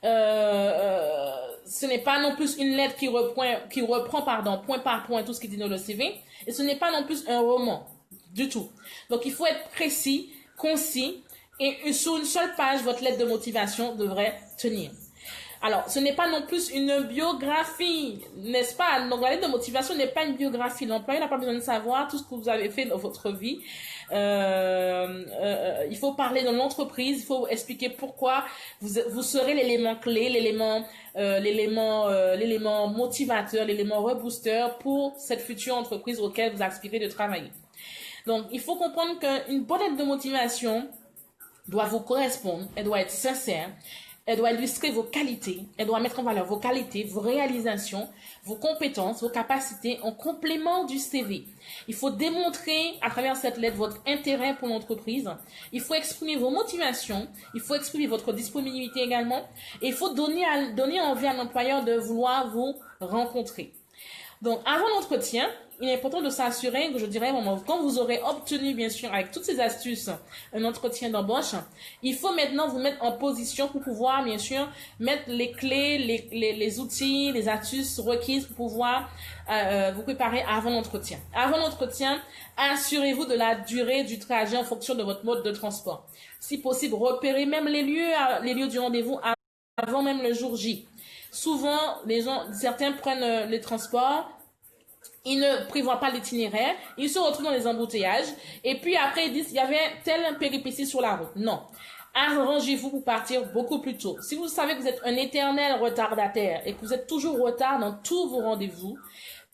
Ce n'est pas non plus une lettre qui reprend point par point tout ce qui est dit dans le CV. Et ce n'est pas non plus un roman. Du tout. Donc, il faut être précis, concis, et sur une seule page, votre lettre de motivation devrait tenir. Alors, ce n'est pas non plus une biographie, n'est-ce pas? Donc, la lettre de motivation n'est pas une biographie. L'employé n'a pas besoin de savoir tout ce que vous avez fait dans votre vie. Il faut parler de l'entreprise, il faut expliquer pourquoi vous serez l'élément clé, l'élément motivateur, l'élément rebooster pour cette future entreprise auquel vous aspirez de travailler. Donc, il faut comprendre qu'une bonne lettre de motivation doit vous correspondre, elle doit être sincère, Elle doit illustrer vos qualités. Elle doit mettre en valeur vos qualités, vos réalisations, vos compétences, vos capacités en complément du CV. Il faut démontrer à travers cette lettre votre intérêt pour l'entreprise. Il faut exprimer vos motivations. Il faut exprimer votre disponibilité également. Et il faut donner envie à l'employeur de vouloir vous rencontrer. Donc, avant l'entretien, il est important de s'assurer que, je dirais, quand vous aurez obtenu, bien sûr, avec toutes ces astuces, un entretien d'embauche, il faut maintenant vous mettre en position pour pouvoir, bien sûr, mettre les clés, les outils, les astuces requises pour pouvoir vous préparer avant l'entretien. Avant l'entretien, assurez-vous de la durée du trajet en fonction de votre mode de transport. Si possible, repérez même les lieux du rendez-vous avant même le jour J. Souvent, certains prennent les transports, ils ne prévoient pas l'itinéraire, ils se retrouvent dans les embouteillages, et puis après ils disent, il y avait telle péripétie sur la route. Non. Arrangez-vous pour partir beaucoup plus tôt. Si vous savez que vous êtes un éternel retardataire et que vous êtes toujours en retard dans tous vos rendez-vous,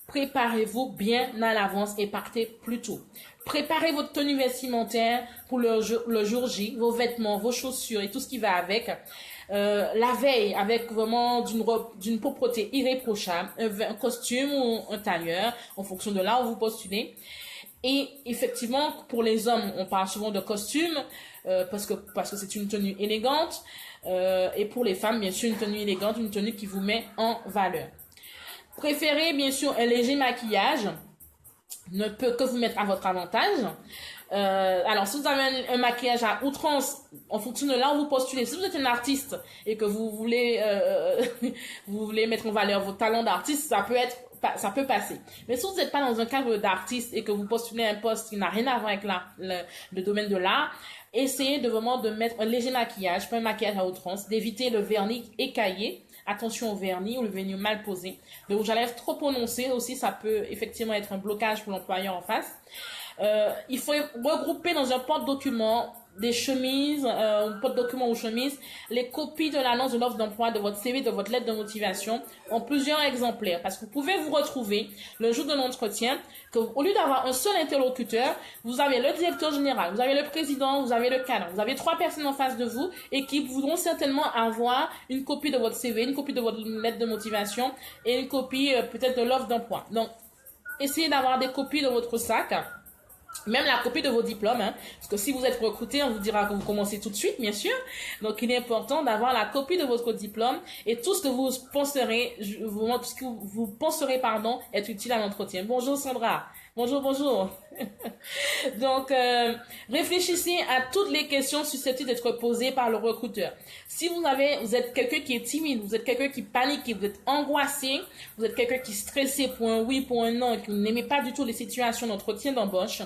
préparez-vous bien à l'avance et partez plus tôt. Préparez votre tenue vestimentaire pour le jour J, vos vêtements, vos chaussures et tout ce qui va avec. La veille, avec vraiment d'une propreté irréprochable, un costume ou un tailleur, en fonction de là où vous postulez. Et effectivement, pour les hommes, on parle souvent de costume, parce que c'est une tenue élégante. Et pour les femmes, bien sûr, une tenue élégante, une tenue qui vous met en valeur. Préférez, bien sûr, un léger maquillage, ne peut que vous mettre à votre avantage. Alors, si vous avez un maquillage à outrance, en fonction de là où vous postulez, si vous êtes un artiste et que vous voulez mettre en valeur vos talents d'artiste, ça peut passer. Mais si vous n'êtes pas dans un cadre d'artiste et que vous postulez un poste qui n'a rien à voir avec le domaine de l'art, essayez de mettre un léger maquillage, pas un maquillage à outrance, d'éviter le vernis écaillé. Attention au vernis ou le vernis mal posé. Le rouge à lèvres trop prononcé aussi, ça peut effectivement être un blocage pour l'employeur en face. Il faut regrouper dans un porte-document des chemises, porte-document ou chemises, les copies de l'annonce de l'offre d'emploi, de votre CV, de votre lettre de motivation en plusieurs exemplaires. Parce que vous pouvez vous retrouver le jour de l'entretien qu'au lieu d'avoir un seul interlocuteur, vous avez le directeur général, vous avez le président, vous avez le cadre, vous avez 3 personnes en face de vous et qui voudront certainement avoir une copie de votre CV, une copie de votre lettre de motivation et une copie peut-être de l'offre d'emploi. Donc, essayez d'avoir des copies de votre sac. Même la copie de vos diplômes, parce que si vous êtes recruté, on vous dira que vous commencez tout de suite, bien sûr. Donc, il est important d'avoir la copie de votre diplôme et tout ce que vous penserez, être utile à l'entretien. Bonjour Sandra. Bonjour. Donc, réfléchissez à toutes les questions susceptibles d'être posées par le recruteur. Si vous êtes quelqu'un qui est timide, vous êtes quelqu'un qui panique, vous êtes angoissé, vous êtes quelqu'un qui est stressé pour un oui, pour un non, et qui n'aimez pas du tout les situations d'entretien d'embauche,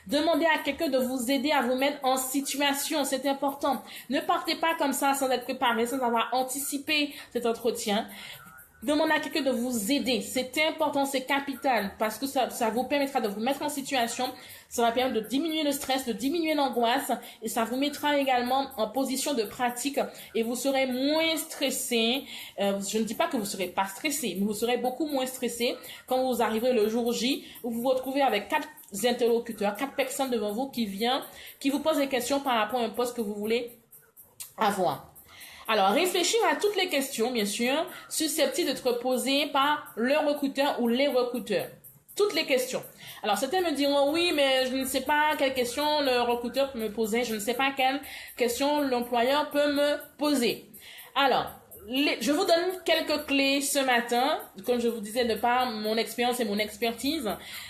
demandez à quelqu'un de vous aider à vous mettre en situation. C'est important. Ne partez pas comme ça sans être préparé, sans avoir anticipé cet entretien. Demandez à quelqu'un de vous aider. C'est important, c'est capital parce que ça vous permettra de vous mettre en situation. Ça va permettre de diminuer le stress, de diminuer l'angoisse et ça vous mettra également en position de pratique et vous serez moins stressé. Je ne dis pas que vous ne serez pas stressé, mais vous serez beaucoup moins stressé quand vous arriverez le jour J où vous vous retrouvez avec 4 interlocuteurs, 4 personnes devant vous qui vous posent des questions par rapport à un poste que vous voulez avoir. Alors, réfléchir à toutes les questions, bien sûr, susceptibles d'être posées par le recruteur ou les recruteurs. Toutes les questions. Alors, certains me diront, oui, mais je ne sais pas quelle question le recruteur peut me poser. Je ne sais pas quelle question l'employeur peut me poser. Alors, je vous donne quelques clés ce matin. Comme je vous disais, de par mon expérience et mon expertise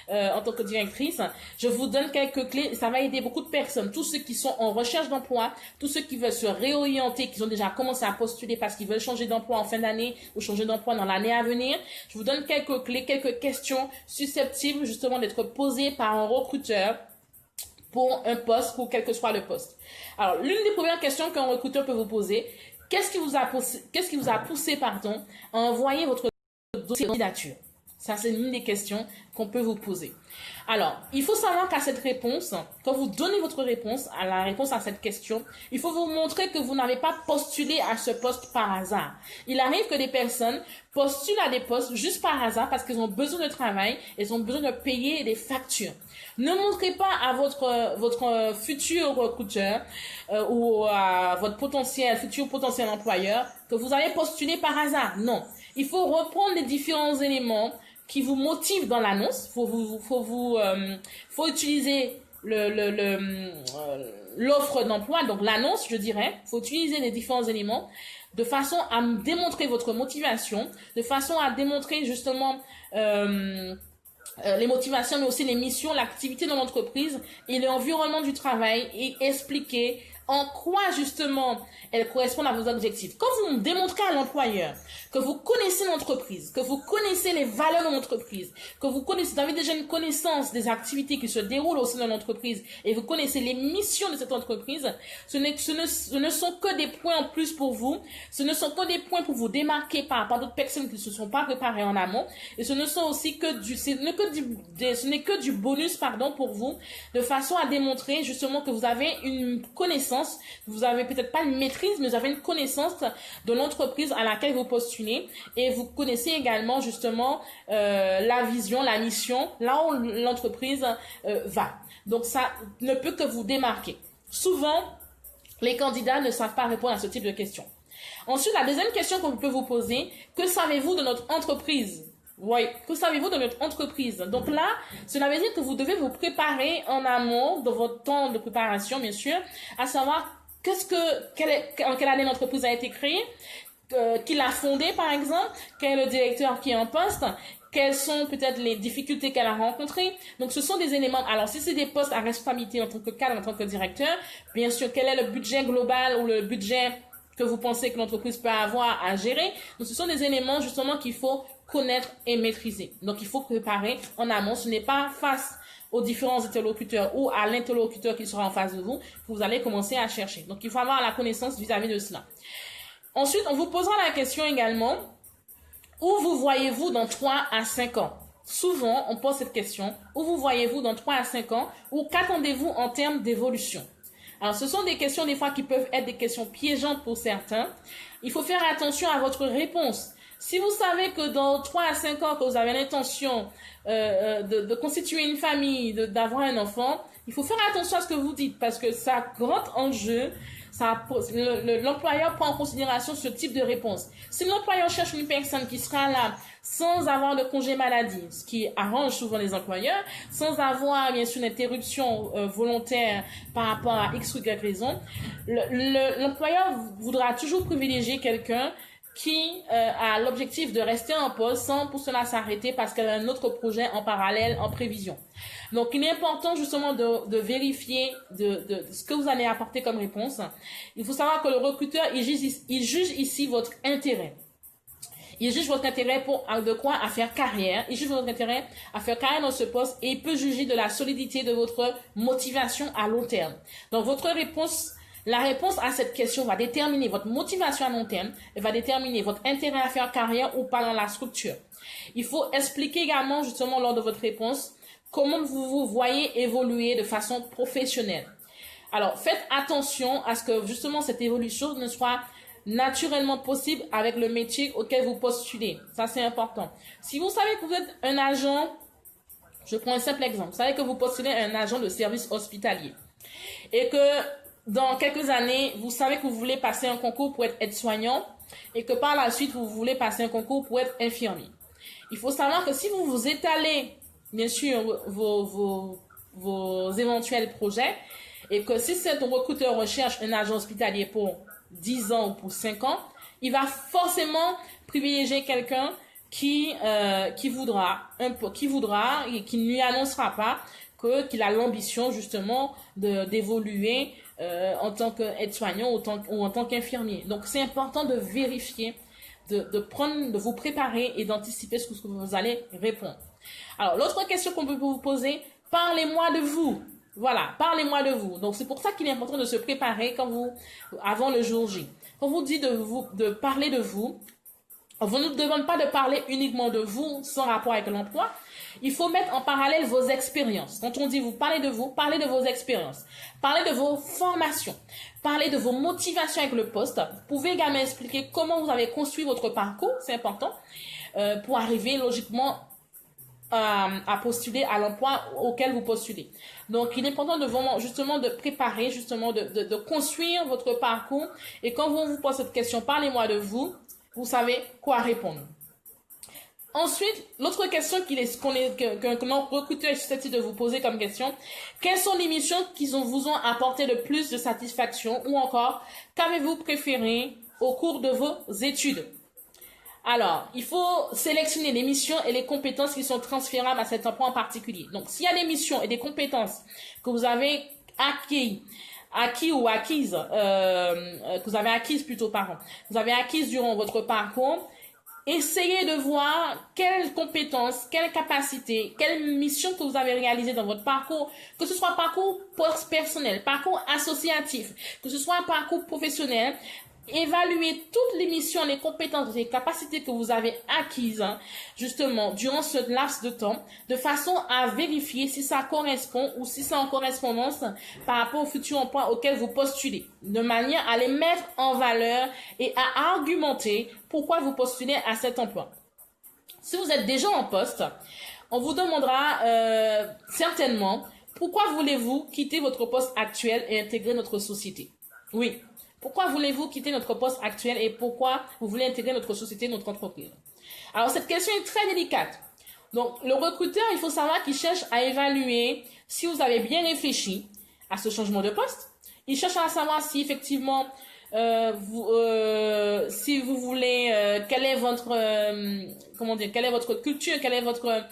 en tant que directrice, je vous donne quelques clés. Ça va aider beaucoup de personnes. Tous ceux qui sont en recherche d'emploi, tous ceux qui veulent se réorienter, qui ont déjà commencé à postuler parce qu'ils veulent changer d'emploi en fin d'année ou changer d'emploi dans l'année à venir. Je vous donne quelques clés, quelques questions susceptibles justement d'être posées par un recruteur pour un poste, pour quel que soit le poste. Alors, l'une des premières questions qu'un recruteur peut vous poser, qu'est-ce qui vous a poussé à envoyer votre dossier de candidature? Ça, c'est l'une des questions qu'on peut vous poser. Alors, il faut savoir qu'à cette réponse, quand vous donnez votre réponse, à la réponse à cette question, il faut vous montrer que vous n'avez pas postulé à ce poste par hasard. Il arrive que des personnes postulent à des postes juste par hasard parce qu'ils ont besoin de travail, ils ont besoin de payer des factures. Ne montrez pas à votre futur recruteur ou à votre futur potentiel employeur que vous avez postulé par hasard. Non. Il faut reprendre les différents éléments qui vous motivent dans l'annonce. Faut utiliser l'offre d'emploi, donc l'annonce, je dirais. Faut utiliser les différents éléments de façon à démontrer votre motivation, de façon à démontrer justement les motivations, mais aussi les missions, l'activité de l'entreprise et l'environnement du travail, et expliquer en quoi justement elles correspondent à vos objectifs. Quand vous démontrez à l'employeur que vous connaissez l'entreprise, que vous connaissez les valeurs de l'entreprise, que vous avez déjà une connaissance des activités qui se déroulent au sein de l'entreprise et vous connaissez les missions de cette entreprise, ce ne sont que des points en plus pour vous, ce ne sont que des points pour vous démarquer par rapport à d'autres personnes qui ne se sont pas préparées en amont, et ce ne sont aussi ce n'est que du bonus, pour vous, de façon à démontrer justement que vous avez une connaissance. Vous avez peut-être pas une maîtrise, mais vous avez une connaissance de l'entreprise à laquelle vous postulez, et vous connaissez également justement la vision, la mission, là où l'entreprise va. Donc ça ne peut que vous démarquer. Souvent, les candidats ne savent pas répondre à ce type de questions. Ensuite, la deuxième question qu'on peut vous poser: que savez-vous de notre entreprise? Oui, que savez-vous de notre entreprise? Donc là, cela veut dire que vous devez vous préparer en amont de votre temps de préparation, bien sûr, à savoir en quelle année l'entreprise a été créée, qui l'a fondée par exemple, quel est le directeur qui est en poste, quelles sont peut-être les difficultés qu'elle a rencontrées. Donc ce sont des éléments. Alors si c'est des postes à responsabilité en tant que cadre, en tant que directeur, bien sûr, quel est le budget global ou le budget que vous pensez que l'entreprise peut avoir à gérer. Donc ce sont des éléments justement qu'il faut connaître et maîtriser. Donc il faut préparer en amont. Ce n'est pas face aux différents interlocuteurs ou à l'interlocuteur qui sera en face de vous que vous allez commencer à chercher. Donc il faut avoir la connaissance vis-à-vis de cela. Ensuite, on vous posera la question également: où vous voyez-vous dans 3 à 5 ans? Souvent, on pose cette question: où vous voyez-vous dans 3 à 5 ans? Ou qu'attendez-vous en termes d'évolution? Alors, ce sont des questions des fois qui peuvent être des questions piégeantes pour certains. Il faut faire attention à votre réponse. Si vous savez que dans 3 à 5 ans que vous avez l'intention de constituer une famille, d'avoir un enfant, il faut faire attention à ce que vous dites, parce que ça rentre en jeu. L'employeur prend en considération ce type de réponse. Si l'employeur cherche une personne qui sera là sans avoir de congé maladie, ce qui arrange souvent les employeurs, sans avoir bien sûr une interruption volontaire par rapport à X ou Y raison, l'employeur voudra toujours privilégier quelqu'un qui a l'objectif de rester en poste sans pour cela s'arrêter parce qu'elle a un autre projet en parallèle, en prévision. Donc, il est important justement de vérifier de ce que vous allez apporter comme réponse. Il faut savoir que le recruteur, il juge ici votre intérêt. Il juge votre intérêt à faire carrière. Il juge votre intérêt à faire carrière dans ce poste, et il peut juger de la solidité de votre motivation à long terme. Donc, la réponse à cette question va déterminer votre motivation à long terme et va déterminer votre intérêt à faire carrière ou pas dans la structure. Il faut expliquer également justement lors de votre réponse comment vous vous voyez évoluer de façon professionnelle. Alors, faites attention à ce que justement cette évolution ne soit naturellement possible avec le métier auquel vous postulez. Ça, c'est important. Si vous savez que vous êtes un agent, je prends un simple exemple, vous savez que vous postulez un agent de service hospitalier et que dans quelques années, vous savez que vous voulez passer un concours pour être aide-soignant et que par la suite, vous voulez passer un concours pour être infirmier. Il faut savoir que si vous vous étalez, bien sûr, vos éventuels projets, et que si cet recruteur recherche un agent hospitalier pour 10 ans ou pour 5 ans, il va forcément privilégier quelqu'un qui voudra et qui ne lui annoncera pas qu'il a l'ambition justement d'évoluer en tant qu'aide-soignant ou en tant qu'infirmier. Donc c'est important de vérifier, de vous préparer et d'anticiper ce que vous allez répondre. Alors l'autre question qu'on peut vous poser: parlez-moi de vous. Voilà, parlez-moi de vous. Donc c'est pour ça qu'il est important de se préparer avant le jour J. Quand vous dit de parler de vous, On ne nous demande pas de parler uniquement de vous sans rapport avec l'emploi. Il faut mettre en parallèle vos expériences. Quand on dit vous, parlez de vos expériences. Parlez de vos formations. Parlez de vos motivations avec le poste. Vous pouvez également expliquer comment vous avez construit votre parcours, c'est important, pour arriver logiquement à postuler à l'emploi auquel vous postulez. Donc, il est important de vraiment, justement, de préparer, justement, de construire votre parcours. Et quand on vous pose cette question, parlez-moi de vous, vous savez quoi répondre. Ensuite, l'autre question que nos recruteurs est susceptible de vous poser comme question, quelles sont les missions qui vous ont apporté le plus de satisfaction, ou encore, qu'avez-vous préféré au cours de vos études? Alors, il faut sélectionner les missions et les compétences qui sont transférables à cet emploi en particulier. Donc, s'il y a des missions et des compétences que vous avez acquises durant votre parcours, essayez de voir quelles compétences, quelles capacités, quelles missions que vous avez réalisées dans votre parcours, que ce soit un parcours personnel, parcours associatif, que ce soit un parcours professionnel. Évaluez toutes les missions, les compétences et les capacités que vous avez acquises, justement, durant ce laps de temps, de façon à vérifier si ça correspond ou si c'est en correspondance par rapport au futur emploi auquel vous postulez, de manière à les mettre en valeur et à argumenter pourquoi vous postulez à cet emploi. Si vous êtes déjà en poste, on vous demandera certainement pourquoi voulez-vous quitter votre poste actuel et intégrer notre société. Oui. Pourquoi voulez-vous quitter notre poste actuel et pourquoi vous voulez intégrer notre société, notre entreprise? Alors, cette question est très délicate. Donc, le recruteur, il faut savoir qu'il cherche à évaluer si vous avez bien réfléchi à ce changement de poste. Il cherche à savoir si effectivement, si vous voulez, quelle est votre culture, quelle est votre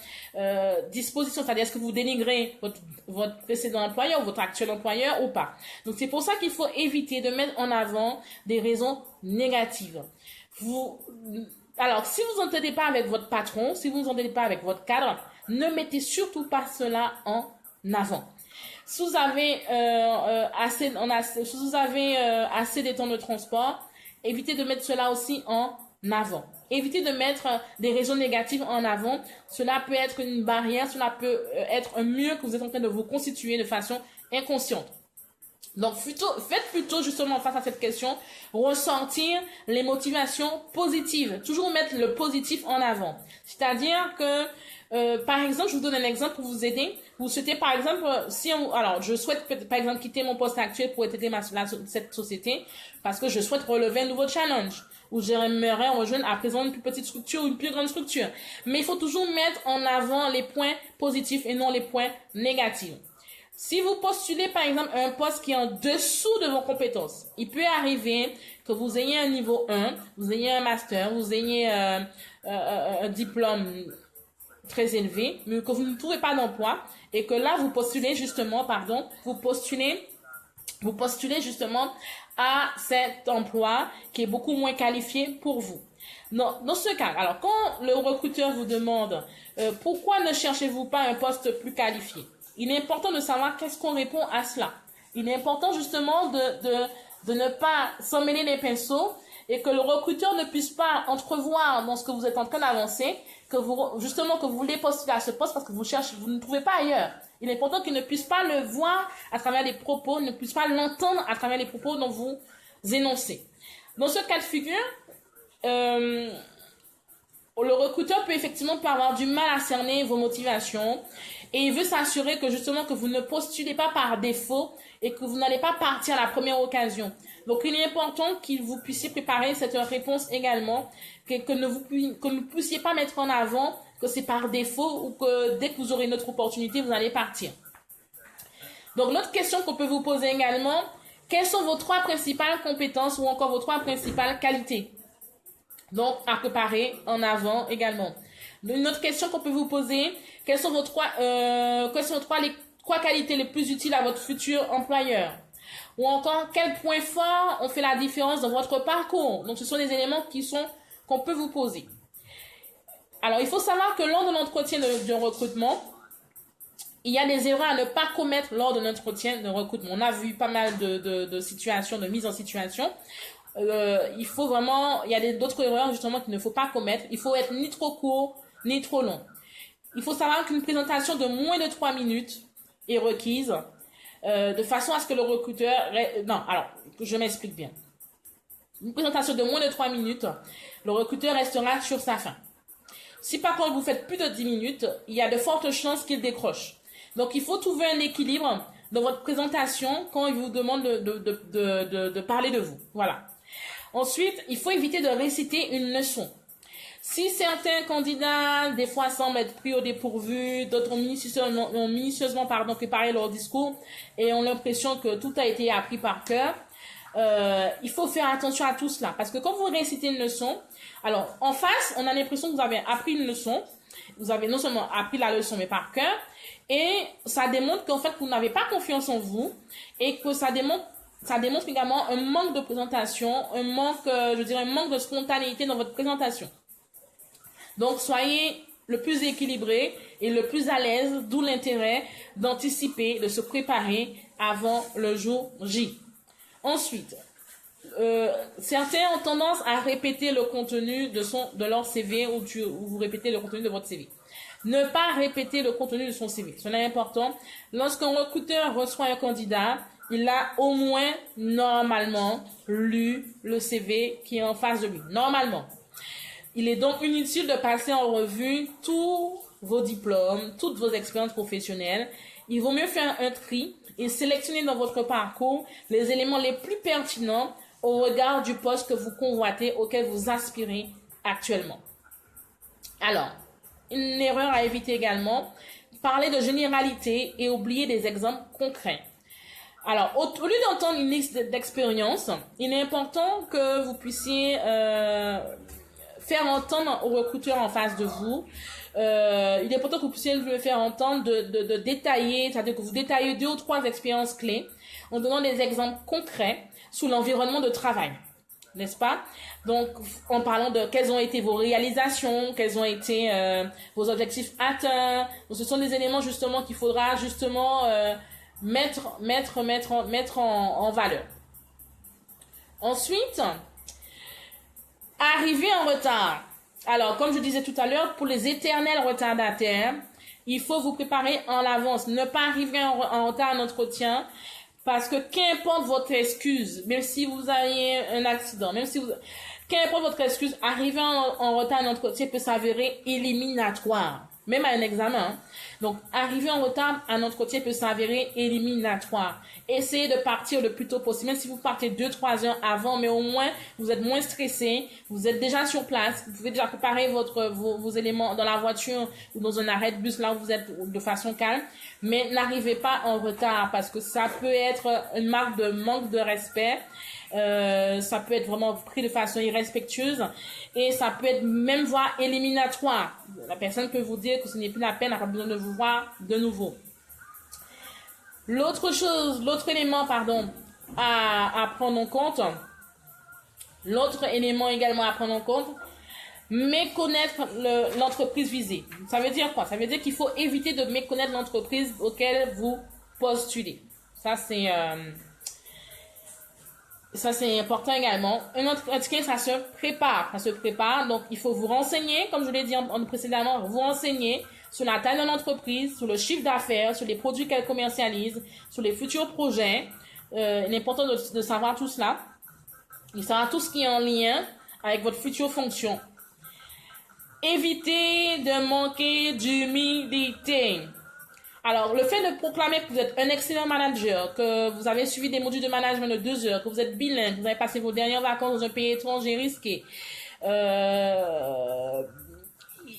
disposition, c'est-à-dire est-ce que vous dénigrez votre précédent employeur ou votre actuel employeur ou pas. Donc c'est pour ça qu'il faut éviter de mettre en avant des raisons négatives. Alors si vous n'entendez pas avec votre patron, si vous n'entendez pas avec votre cadre, ne mettez surtout pas cela en avant. Si vous avez assez de temps de transport, évitez de mettre cela aussi en avant. Évitez de mettre des raisons négatives en avant. Cela peut être une barrière, cela peut être un mur que vous êtes en train de vous constituer de façon inconsciente. Donc, faites plutôt justement face à cette question, ressortir les motivations positives. Toujours mettre le positif en avant. C'est-à-dire que par exemple, je vous donne un exemple pour vous aider. Vous souhaitez, par exemple, je souhaite, par exemple, quitter mon poste actuel pour intégrer cette société parce que je souhaite relever un nouveau challenge ou j'aimerais rejoindre à présent une plus petite structure ou une plus grande structure. Mais il faut toujours mettre en avant les points positifs et non les points négatifs. Si vous postulez, par exemple, un poste qui est en dessous de vos compétences, il peut arriver que vous ayez un niveau 1, vous ayez un master, vous ayez un diplôme très élevé, mais que vous ne trouvez pas d'emploi et que là vous postulez justement, justement à cet emploi qui est beaucoup moins qualifié pour vous. Dans ce cas, alors quand le recruteur vous demande pourquoi ne cherchez-vous pas un poste plus qualifié, il est important de savoir qu'est-ce qu'on répond à cela. Il est important justement de ne pas s'en mêler les pinceaux et que le recruteur ne puisse pas entrevoir dans ce que vous êtes en train d'avancer que vous voulez postuler à ce poste parce que vous ne trouvez pas ailleurs. Il est important qu'il ne puisse pas le voir à travers les propos, ne puisse pas l'entendre à travers les propos dont vous énoncez. Dans ce cas de figure, le recruteur peut avoir du mal à cerner vos motivations et il veut s'assurer que justement que vous ne postulez pas par défaut et que vous n'allez pas partir à la première occasion. Donc, il est important que vous puissiez préparer cette réponse également, que ne puissiez pas mettre en avant que c'est par défaut ou que dès que vous aurez une autre opportunité, vous allez partir. Donc, l'autre question qu'on peut vous poser également, quelles sont vos 3 principales compétences ou encore vos 3 principales qualités? Donc, à préparer en avant également. Une autre question qu'on peut vous poser, quelles sont les 3 qualités les plus utiles à votre futur employeur? Ou encore, quels points forts ont fait la différence dans votre parcours? Donc, ce sont des éléments qu'on peut vous poser. Alors, il faut savoir que lors de l'entretien de recrutement, il y a des erreurs à ne pas commettre lors de l'entretien de recrutement. On a vu pas mal de situations, de mise en situation. il faut vraiment, il y a d'autres erreurs justement qu'il ne faut pas commettre. Il faut être ni trop court, ni trop long. Il faut savoir qu'une présentation de moins de 3 minutes est requise, de façon à ce que le recruteur... Non, alors, je m'explique bien. Une présentation de moins de 3 minutes, le recruteur restera sur sa faim. Si par contre vous faites plus de 10 minutes, il y a de fortes chances qu'il décroche. Donc il faut trouver un équilibre dans votre présentation quand il vous demande de parler de vous. Voilà. Ensuite, il faut éviter de réciter une leçon. Si certains candidats, des fois, semblent être pris au dépourvu, d'autres ont minutieusement préparé leur discours et ont l'impression que tout a été appris par cœur, il faut faire attention à tout cela. Parce que quand vous récitez une leçon, alors en face, on a l'impression que vous avez appris une leçon, vous avez non seulement appris la leçon, mais par cœur, et ça démontre qu'en fait, vous n'avez pas confiance en vous, et que ça démontre également un manque de présentation, un manque de spontanéité dans votre présentation. Donc, soyez le plus équilibré et le plus à l'aise, d'où l'intérêt d'anticiper, de se préparer avant le jour J. Ensuite, certains ont tendance à répéter le contenu de leur CV ou vous répétez le contenu de votre CV. Ne pas répéter le contenu de son CV. Cela est important. Lorsqu'un recruteur reçoit un candidat, il a au moins, normalement, lu le CV qui est en face de lui. Normalement. Il est donc inutile de passer en revue tous vos diplômes, toutes vos expériences professionnelles. Il vaut mieux faire un tri et sélectionner dans votre parcours les éléments les plus pertinents au regard du poste que vous convoitez, auquel vous aspirez actuellement. Alors, une erreur à éviter également, parler de généralité et oublier des exemples concrets. Alors, au lieu d'entendre une liste d'expériences, il est important que vous puissiez faire entendre au recruteur en face de vous. Il est important que vous puissiez le faire entendre de détailler, c'est-à-dire que vous détaillez 2 ou 3 expériences clés en donnant des exemples concrets sous l'environnement de travail, n'est-ce pas? Donc, en parlant de quelles ont été vos réalisations, quels ont été vos objectifs atteints. Donc, ce sont des éléments justement qu'il faudra justement mettre en valeur. Ensuite, arriver en retard. Alors, comme je disais tout à l'heure, pour les éternels retardataires, il faut vous préparer en avance. Ne pas arriver en retard à un entretien, parce que qu'importe votre excuse, même si vous avez un accident, qu'importe votre excuse, arriver en retard à un entretien peut s'avérer éliminatoire. Même à un examen. Hein. Donc, arriver en retard à un entretien peut s'avérer éliminatoire. Essayez de partir le plus tôt possible. Même si vous partez 2-3 heures avant, mais au moins, vous êtes moins stressé. Vous êtes déjà sur place. Vous pouvez déjà préparer vos éléments dans la voiture ou dans un arrêt de bus là où vous êtes de façon calme. Mais n'arrivez pas en retard parce que ça peut être une marque de manque de respect. Ça peut être vraiment pris de façon irrespectueuse et ça peut être même voire éliminatoire. La personne peut vous dire que ce n'est plus la peine, elle n'a pas besoin de vous voir de nouveau. L'autre élément à prendre en compte, l'autre élément également à prendre en compte, méconnaître l'entreprise visée. Ça veut dire quoi? Ça veut dire qu'il faut éviter de méconnaître l'entreprise auquel vous postulez. Ça c'est important également. Un entretien, ça se prépare. Donc, il faut vous renseigner, comme je l'ai dit précédemment, vous renseigner sur la taille de l'entreprise, sur le chiffre d'affaires, sur les produits qu'elle commercialise, sur les futurs projets. Il est important de savoir tout cela. De savoir tout ce qui est en lien avec votre future fonction. Évitez de manquer d'humilité. Alors, le fait de proclamer que vous êtes un excellent manager, que vous avez suivi des modules de management de 2 heures, que vous êtes bilingue, que vous avez passé vos dernières vacances dans un pays étranger risqué,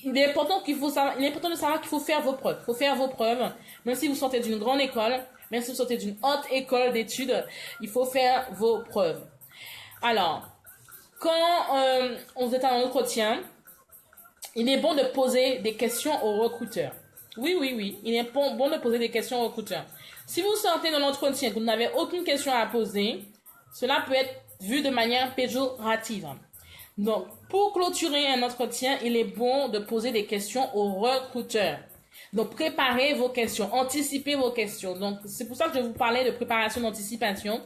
il est important de savoir qu'il faut faire vos preuves. Il faut faire vos preuves, même si vous sortez d'une grande école, même si vous sortez d'une haute école d'études, il faut faire vos preuves. Alors, quand on est en entretien, il est bon de poser des questions aux recruteurs. Oui. Il est bon de poser des questions aux recruteurs. Si vous sortez dans l'entretien, que vous n'avez aucune question à poser, cela peut être vu de manière péjorative. Donc, pour clôturer un entretien, il est bon de poser des questions aux recruteurs. Donc, préparez vos questions, anticipez vos questions. Donc, c'est pour ça que je vous parlais de préparation d'anticipation.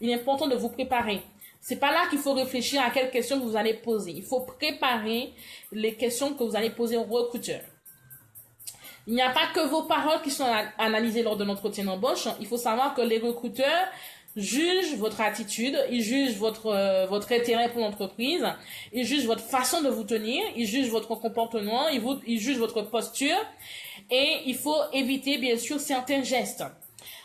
Il est important de vous préparer. C'est pas là qu'il faut réfléchir à quelles questions vous allez poser. Il faut préparer les questions que vous allez poser au recruteur. Il n'y a pas que vos paroles qui sont analysées lors de l'entretien d'embauche. Il faut savoir que les recruteurs jugent votre attitude, ils jugent votre intérêt pour l'entreprise, ils jugent votre façon de vous tenir, ils jugent votre comportement, ils jugent votre posture, et il faut éviter bien sûr certains gestes.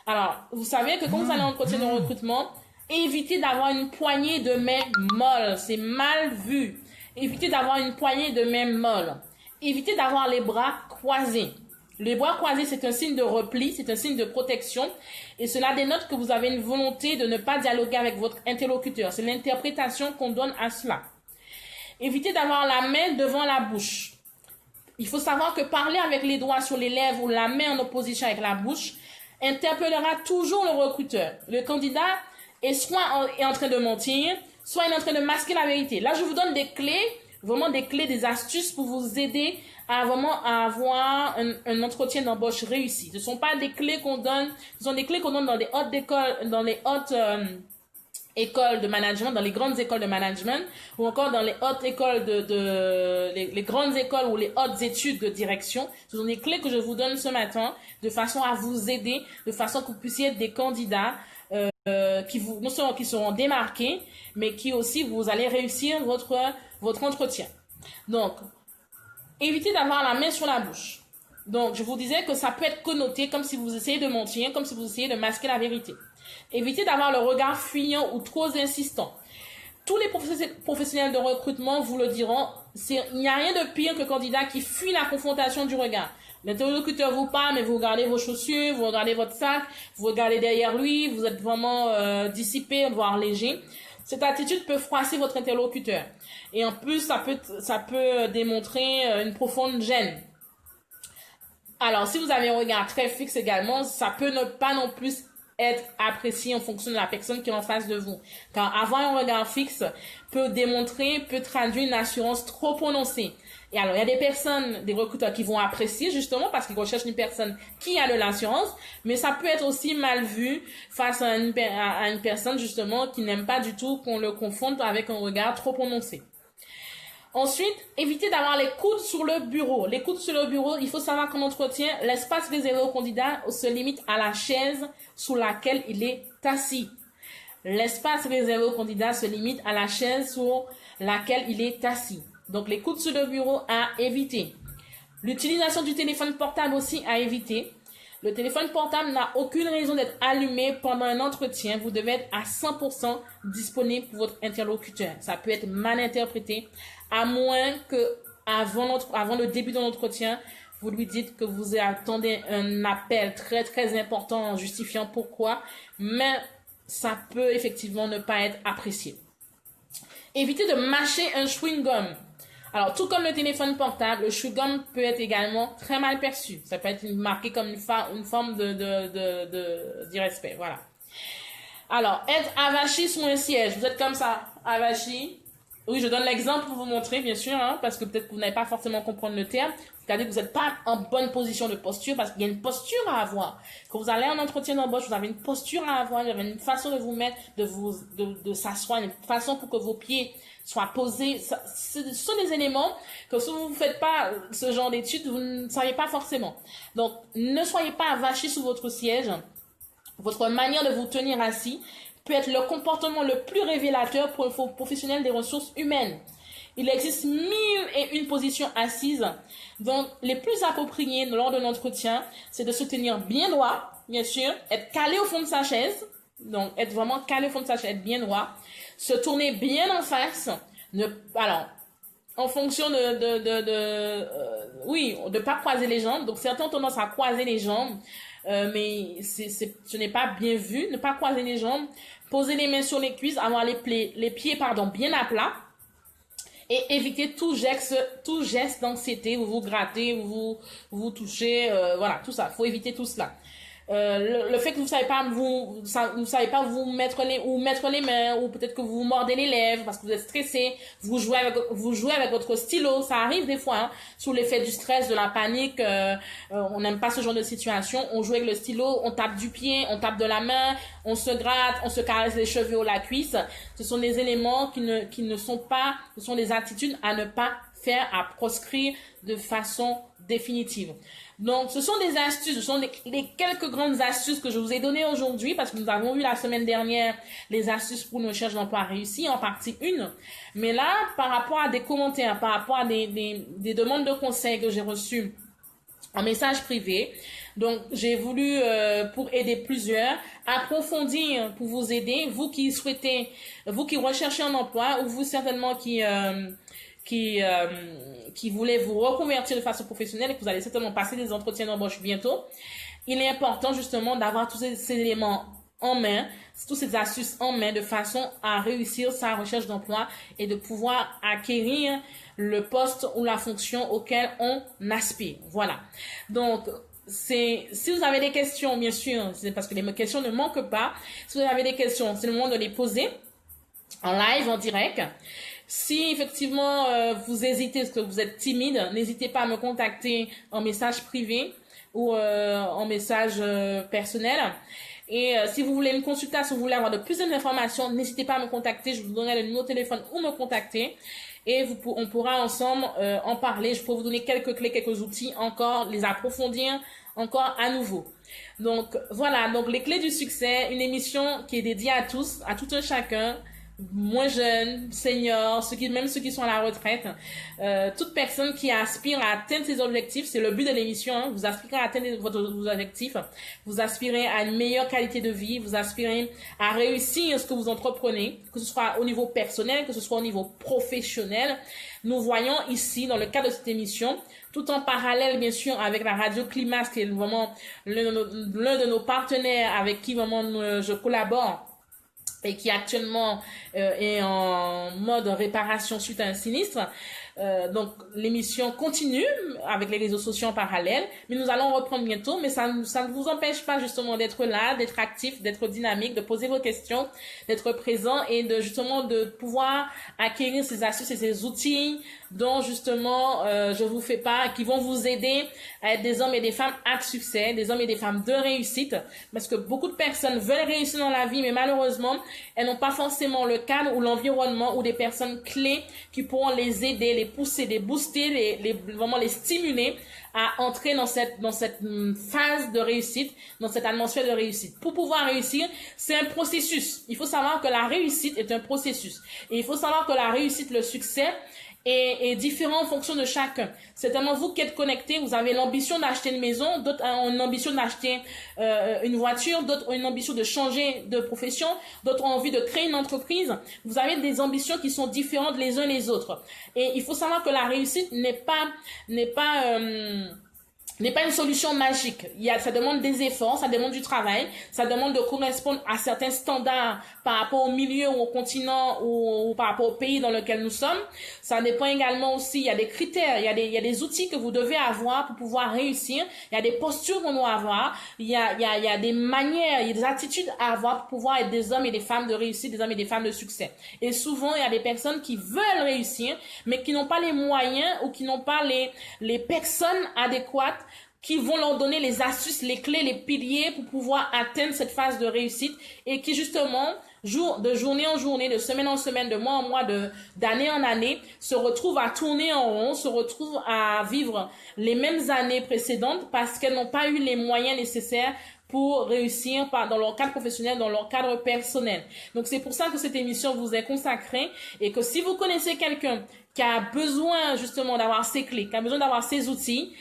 Alors, vous savez que quand vous allez en entretien de recrutement, évitez d'avoir une poignée de main molle, c'est mal vu. Évitez d'avoir une poignée de main molle. Évitez d'avoir les bras croisés. Les bras croisés, c'est un signe de repli, c'est un signe de protection, et cela dénote que vous avez une volonté de ne pas dialoguer avec votre interlocuteur. C'est l'interprétation qu'on donne à cela. Évitez d'avoir la main devant la bouche. Il faut savoir que parler avec les doigts sur les lèvres ou la main en opposition avec la bouche interpellera toujours le recruteur. Le candidat est soit en train de mentir, soit il est en train de masquer la vérité. Là, je vous donne des clés, vraiment des clés, des astuces pour vous aider à vraiment avoir un entretien d'embauche réussi. Ce ne sont pas des clés qu'on donne, ce sont des clés qu'on donne dans les hautes écoles, dans les hautes écoles de management, dans les grandes écoles de management, ou encore dans les hautes écoles les grandes écoles ou les hautes études de direction. Ce sont des clés que je vous donne ce matin de façon à vous aider, de façon que vous puissiez être des candidats non seulement qui seront démarqués, mais qui aussi vous allez réussir votre entretien. Donc, évitez d'avoir la main sur la bouche. Donc, je vous disais que ça peut être connoté comme si vous essayez de mentir, comme si vous essayez de masquer la vérité. Évitez d'avoir le regard fuyant ou trop insistant. Tous les professionnels de recrutement vous le diront, il n'y a rien de pire que le candidat qui fuit la confrontation du regard. L'interlocuteur vous parle, mais vous regardez vos chaussures, vous regardez votre sac, vous regardez derrière lui, vous êtes vraiment dissipé, voire léger. Cette attitude peut froisser votre interlocuteur. Et en plus, ça peut démontrer une profonde gêne. Alors, si vous avez un regard très fixe également, ça peut ne pas non plus être apprécié en fonction de la personne qui est en face de vous. Car avoir un regard fixe peut traduire une assurance trop prononcée. Et alors, il y a des recruteurs qui vont apprécier justement parce qu'ils recherchent une personne qui a de l'assurance, mais ça peut être aussi mal vu face à une personne justement qui n'aime pas du tout qu'on le confonde avec un regard trop prononcé. Ensuite, évitez d'avoir les coudes sur le bureau. Les coudes sur le bureau, il faut savoir qu'en entretien, l'espace réservé au candidat se limite à la chaise sous laquelle il est assis. L'espace réservé au candidat se limite à la chaise sur laquelle il est assis. Donc, les coudes sur le bureau à éviter. L'utilisation du téléphone portable aussi à éviter. Le téléphone portable n'a aucune raison d'être allumé pendant un entretien. Vous devez être à 100% disponible pour votre interlocuteur. Ça peut être mal interprété, à moins que avant le début de l'entretien, vous lui dites que vous attendez un appel très très important en justifiant pourquoi, mais ça peut effectivement ne pas être apprécié. Évitez de mâcher un chewing-gum. Alors, tout comme le téléphone portable, le chewing-gum peut être également très mal perçu. Ça peut être marqué comme une forme d'irrespect. Voilà. Alors, être avachi sur un siège. Vous êtes comme ça, avachi. Oui, je donne l'exemple pour vous montrer, bien sûr, parce que peut-être que vous n'avez pas forcément comprendre le terme. C'est-à-dire que vous n'êtes pas en bonne position de posture parce qu'il y a une posture à avoir. Quand vous allez en entretien d'embauche, vous avez une posture à avoir, vous avez une façon de vous mettre, de s'asseoir, une façon pour que vos pieds soient posés. Ce sont des éléments que si vous ne faites pas ce genre d'études, vous ne savez pas forcément. Donc, ne soyez pas avachi sous votre siège. Votre manière de vous tenir assis peut être le comportement le plus révélateur pour un professionnel des ressources humaines. Il existe 1001 positions assises, donc les plus appropriées lors de l'entretien, c'est de se tenir bien droit, bien sûr, être calé au fond de sa chaise, donc être vraiment calé au fond de sa chaise, être bien droit, se tourner bien en face, alors, en fonction de pas croiser les jambes, donc certains ont tendance à croiser les jambes, mais ce n'est pas bien vu, ne pas croiser les jambes, poser les mains sur les cuisses, avoir les pieds bien à plat, et éviter tout geste d'anxiété, vous grattez, vous touchez, voilà, tout ça. Il faut éviter tout cela. Le fait que vous savez pas vous mettre les mains, ou peut-être que vous vous mordez les lèvres parce que vous êtes stressé, vous jouez avec votre stylo, ça arrive des fois, hein, sous l'effet du stress, de la panique, on n'aime pas ce genre de situation, on joue avec le stylo, on tape du pied, on tape de la main, on se gratte, on se caresse les cheveux ou la cuisse. Ce sont des éléments qui ne sont pas, ce sont des attitudes à ne pas faire, à proscrire de façon définitive. Donc, ce sont des astuces, ce sont les quelques grandes astuces que je vous ai données aujourd'hui, parce que nous avons vu la semaine dernière les astuces pour une recherche d'emploi réussie, en partie 1. Mais là, par rapport à des commentaires, par rapport à des demandes de conseils que j'ai reçues en message privé, donc j'ai voulu, pour aider plusieurs, approfondir pour vous aider, vous qui recherchez un emploi, ou vous certainement qui voulez vous reconvertir de façon professionnelle et que vous allez certainement passer des entretiens d'embauche bientôt. Il est important justement d'avoir tous ces éléments en main, toutes ces astuces en main, de façon à réussir sa recherche d'emploi et de pouvoir acquérir le poste ou la fonction auquel on aspire. Voilà. Donc, si vous avez des questions, bien sûr, c'est parce que les questions ne manquent pas. Si vous avez des questions, c'est le moment de les poser en live, en direct. Si effectivement vous hésitez, parce que vous êtes timide, n'hésitez pas à me contacter en message privé ou en message personnel. Et si vous voulez une consultation, si vous voulez avoir de plus d'informations, n'hésitez pas à me contacter. Je vous donnerai le numéro de téléphone ou me contacter. Et on pourra ensemble en parler. Je pourrai vous donner quelques clés, quelques outils encore, les approfondir encore à nouveau. Donc voilà, donc les clés du succès, une émission qui est dédiée à tous, à tout un chacun, moins jeunes, seniors, même ceux qui sont à la retraite, toute personne qui aspire à atteindre ses objectifs, c'est le but de l'émission, hein, vous aspirez à atteindre vos objectifs, vous aspirez à une meilleure qualité de vie, vous aspirez à réussir ce que vous entreprenez, que ce soit au niveau personnel, que ce soit au niveau professionnel. Nous voyons ici, dans le cadre de cette émission, tout en parallèle, bien sûr, avec la radio Climax, qui est vraiment l'un de nos partenaires avec qui vraiment je collabore, et qui actuellement est en mode réparation suite à un sinistre. Donc l'émission continue avec les réseaux sociaux en parallèle, mais nous allons reprendre bientôt. Mais ça ne vous empêche pas justement d'être là, d'être actif, d'être dynamique, de poser vos questions, d'être présent et de pouvoir acquérir ces astuces et ces outils dont justement je vous fais part, qui vont vous aider à être des hommes et des femmes à succès, des hommes et des femmes de réussite, parce que beaucoup de personnes veulent réussir dans la vie, mais malheureusement elles n'ont pas forcément le cadre ou l'environnement ou des personnes clés qui pourront les aider, les pousser, les booster, vraiment les stimuler à entrer dans cette phase de réussite, dans cette atmosphère de réussite. Pour pouvoir réussir, c'est un processus. Il faut savoir que la réussite est un processus. Et il faut savoir que la réussite, le succès, est différent en fonction de chacun. C'est tellement vous qui êtes connectés, vous avez l'ambition d'acheter une maison, d'autres ont une ambition d'acheter une voiture, d'autres ont une ambition de changer de profession, d'autres ont envie de créer une entreprise. Vous avez des ambitions qui sont différentes les uns les autres. Et il faut savoir que la réussite n'est pas une solution magique. Ça demande des efforts, ça demande du travail, ça demande de correspondre à certains standards par rapport au milieu ou au continent ou par rapport au pays dans lequel nous sommes. Ça dépend également aussi, il y a des critères, il y a des outils que vous devez avoir pour pouvoir réussir, il y a des postures qu'on doit avoir, il y a des manières, il y a des attitudes à avoir pour pouvoir être des hommes et des femmes de réussite, des hommes et des femmes de succès. Et souvent, il y a des personnes qui veulent réussir, mais qui n'ont pas les moyens ou qui n'ont pas les personnes adéquates qui vont leur donner les astuces, les clés, les piliers pour pouvoir atteindre cette phase de réussite et qui justement, de journée en journée, de semaine en semaine, de mois en mois, d'année en année, se retrouvent à tourner en rond, se retrouvent à vivre les mêmes années précédentes parce qu'elles n'ont pas eu les moyens nécessaires pour réussir dans leur cadre professionnel, dans leur cadre personnel. Donc c'est pour ça que cette émission vous est consacrée et que si vous connaissez quelqu'un qui a besoin justement d'avoir ces clés, qui a besoin d'avoir ces outils,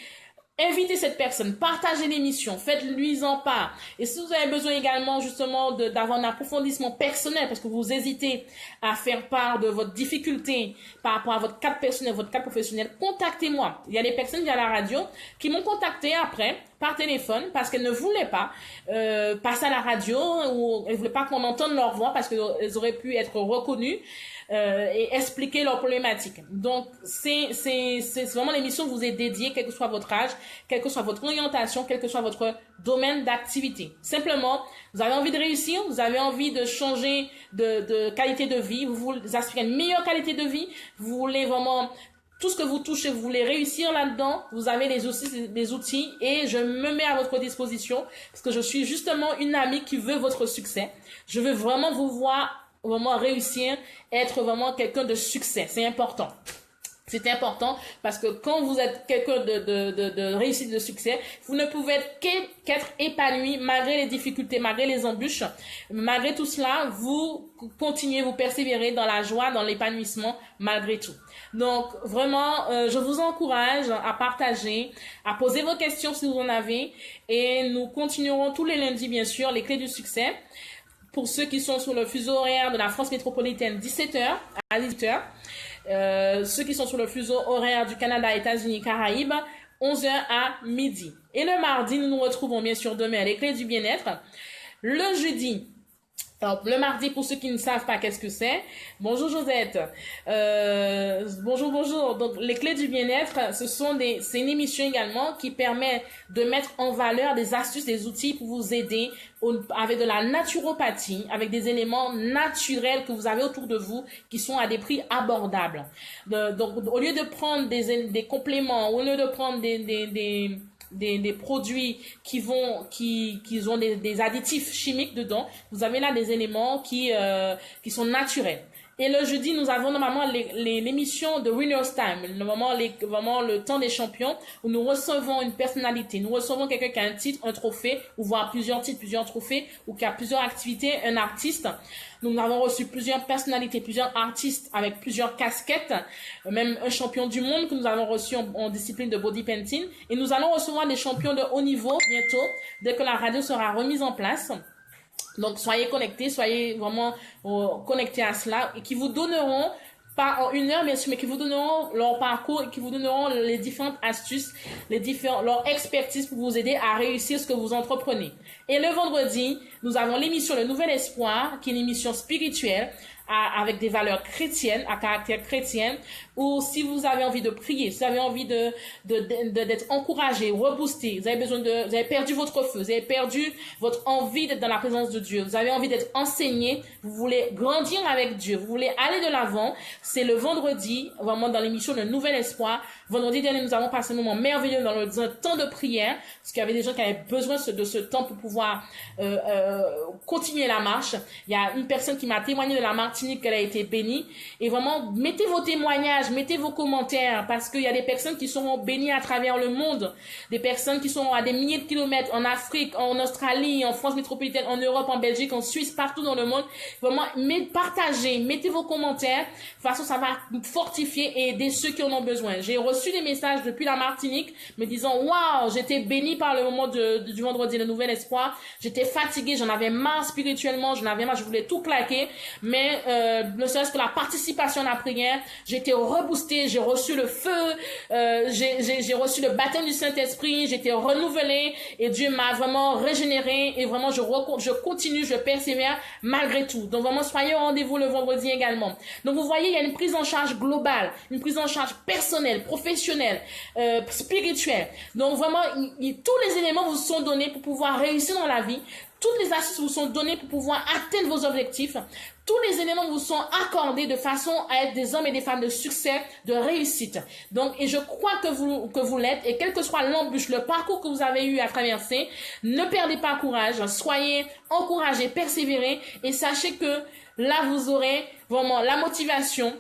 invitez cette personne, partagez l'émission, faites-lui en part. Et si vous avez besoin également justement d'avoir un approfondissement personnel parce que vous hésitez à faire part de votre difficulté par rapport à votre cadre personnel, votre cadre professionnel, contactez-moi. Il y a des personnes via la radio qui m'ont contacté après par téléphone parce qu'elles ne voulaient pas passer à la radio ou elles ne voulaient pas qu'on entende leur voix parce qu'elles auraient pu être reconnues et expliquer leurs problématiques. Donc, c'est vraiment l'émission vous est dédiée, quel que soit votre âge, quelle que soit votre orientation, quel que soit votre domaine d'activité. Simplement, vous avez envie de réussir, vous avez envie de changer de qualité de vie, vous aspirez à une meilleure qualité de vie, vous voulez vraiment tout ce que vous touchez, vous voulez réussir là-dedans, vous avez les outils et je me mets à votre disposition parce que je suis justement une amie qui veut votre succès. Je veux vraiment vous voir vraiment réussir, être vraiment quelqu'un de succès. C'est important. C'est important parce que quand vous êtes quelqu'un de réussite, de succès, vous ne pouvez qu'être épanoui malgré les difficultés, malgré les embûches. Malgré tout cela, vous continuez, vous persévérez dans la joie, dans l'épanouissement, malgré tout. Donc, vraiment, je vous encourage à partager, à poser vos questions si vous en avez. Et nous continuerons tous les lundis, bien sûr, les clés du succès. Pour ceux qui sont sur le fuseau horaire de la France métropolitaine, 17h à 18h. Ceux qui sont sur le fuseau horaire du Canada, États-Unis, Caraïbes, 11h à midi. Et le mardi, nous nous retrouvons bien sûr demain à les clés du bien-être. Le jeudi, alors, le mardi, pour ceux qui ne savent pas qu'est-ce que c'est, bonjour Josette, bonjour. Donc, les clés du bien-être, c'est une émission également qui permet de mettre en valeur des astuces, des outils pour vous aider avec de la naturopathie, avec des éléments naturels que vous avez autour de vous qui sont à des prix abordables. Donc, au lieu de prendre des compléments, au lieu de prendre des produits qui ont des additifs chimiques dedans, vous avez là des éléments qui sont naturels. Et le jeudi, nous avons normalement l'émission de Winner's Time, vraiment le temps des champions, où nous recevons une personnalité, nous recevons quelqu'un qui a un titre, un trophée, ou voire plusieurs titres, plusieurs trophées, ou qui a plusieurs activités, un artiste. Nous avons reçu plusieurs personnalités, plusieurs artistes avec plusieurs casquettes, même un champion du monde que nous avons reçu en discipline de body painting. Et nous allons recevoir des champions de haut niveau bientôt, dès que la radio sera remise en place. Donc, soyez connectés, soyez vraiment connectés à cela et qui vous donneront, pas en une heure bien sûr, mais qui vous donneront leur parcours et qui vous donneront les différentes astuces, leur expertise pour vous aider à réussir ce que vous entreprenez. Et le vendredi, nous avons l'émission Le Nouvel Espoir, qui est une émission spirituelle avec des valeurs chrétiennes, à caractère chrétien, ou si vous avez envie de prier, si vous avez envie d'être encouragé, reboosté, vous avez perdu votre feu, vous avez perdu votre envie d'être dans la présence de Dieu, vous avez envie d'être enseigné, vous voulez grandir avec Dieu, vous voulez aller de l'avant, c'est le vendredi, vraiment dans l'émission Le Nouvel Espoir. Vendredi dernier, nous avons passé un moment merveilleux dans un temps de prière, parce qu'il y avait des gens qui avaient besoin de ce temps pour pouvoir continuer la marche. Il y a une personne qui m'a témoigné de la Martinique qu'elle a été bénie. Et vraiment, mettez vos témoignages, mettez vos commentaires, parce qu'il y a des personnes qui sont bénies à travers le monde, des personnes qui sont à des milliers de kilomètres en Afrique, en Australie, en France métropolitaine, en Europe, en Belgique, en Suisse, partout dans le monde. Vraiment, partagez, mettez vos commentaires. De toute façon, ça va fortifier et aider ceux qui en ont besoin. J'ai reçu des messages depuis la Martinique me disant « Waouh, j'étais bénie par le moment du vendredi, le Nouvel Espoir. J'étais fatiguée, j'en avais marre spirituellement, je voulais tout claquer. Mais ne serait-ce que la participation à la prière, j'ai été reboostée, j'ai reçu le feu, j'ai reçu le baptême du Saint-Esprit, j'ai été renouvelée et Dieu m'a vraiment régénérée et vraiment je continue, je persévère malgré tout. Donc vraiment, soyez au rendez-vous le vendredi également. Donc vous voyez, il y a une prise en charge globale, une prise en charge personnelle, professionnelle, spirituelle. Donc vraiment, tous les éléments vous sont donnés pour pouvoir réussir dans la vie. Toutes les astuces vous sont données pour pouvoir atteindre vos objectifs. Tous les éléments vous sont accordés de façon à être des hommes et des femmes de succès, de réussite. Donc, et je crois que vous l'êtes, et quelle que soit l'embûche, le parcours que vous avez eu à traverser, ne perdez pas courage, soyez encouragés, persévérez, et sachez que là, vous aurez vraiment la motivation,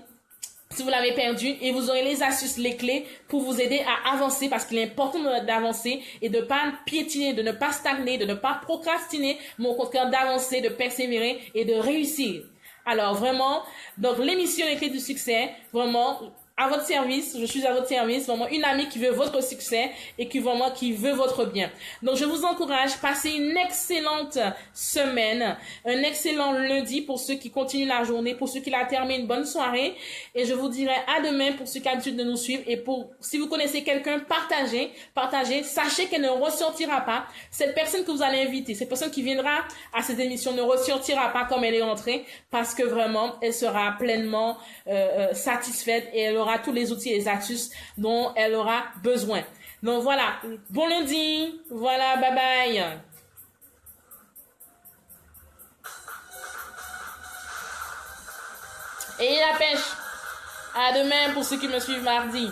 si vous l'avez perdu, et vous aurez les astuces, les clés pour vous aider à avancer, parce qu'il est important d'avancer et de ne pas piétiner, de ne pas stagner, de ne pas procrastiner, mais au contraire d'avancer, de persévérer et de réussir. Alors vraiment, donc l'émission Les Clés du Succès, vraiment, à votre service, je suis à votre service, vraiment une amie qui veut votre succès et qui veut votre bien. Donc je vous encourage, passez une excellente semaine, un excellent lundi pour ceux qui continuent la journée, pour ceux qui la terminent, une bonne soirée et je vous dirai à demain pour ceux qui ont l'habitude de nous suivre et si vous connaissez quelqu'un, partagez, sachez qu'elle ne ressortira pas. Cette personne que vous allez inviter, cette personne qui viendra à cette émission ne ressortira pas comme elle est entrée parce que vraiment elle sera pleinement satisfaite et elle aura tous les outils et les astuces dont elle aura besoin. Donc voilà, bon lundi, voilà, bye bye. Et la pêche. À demain pour ceux qui me suivent mardi.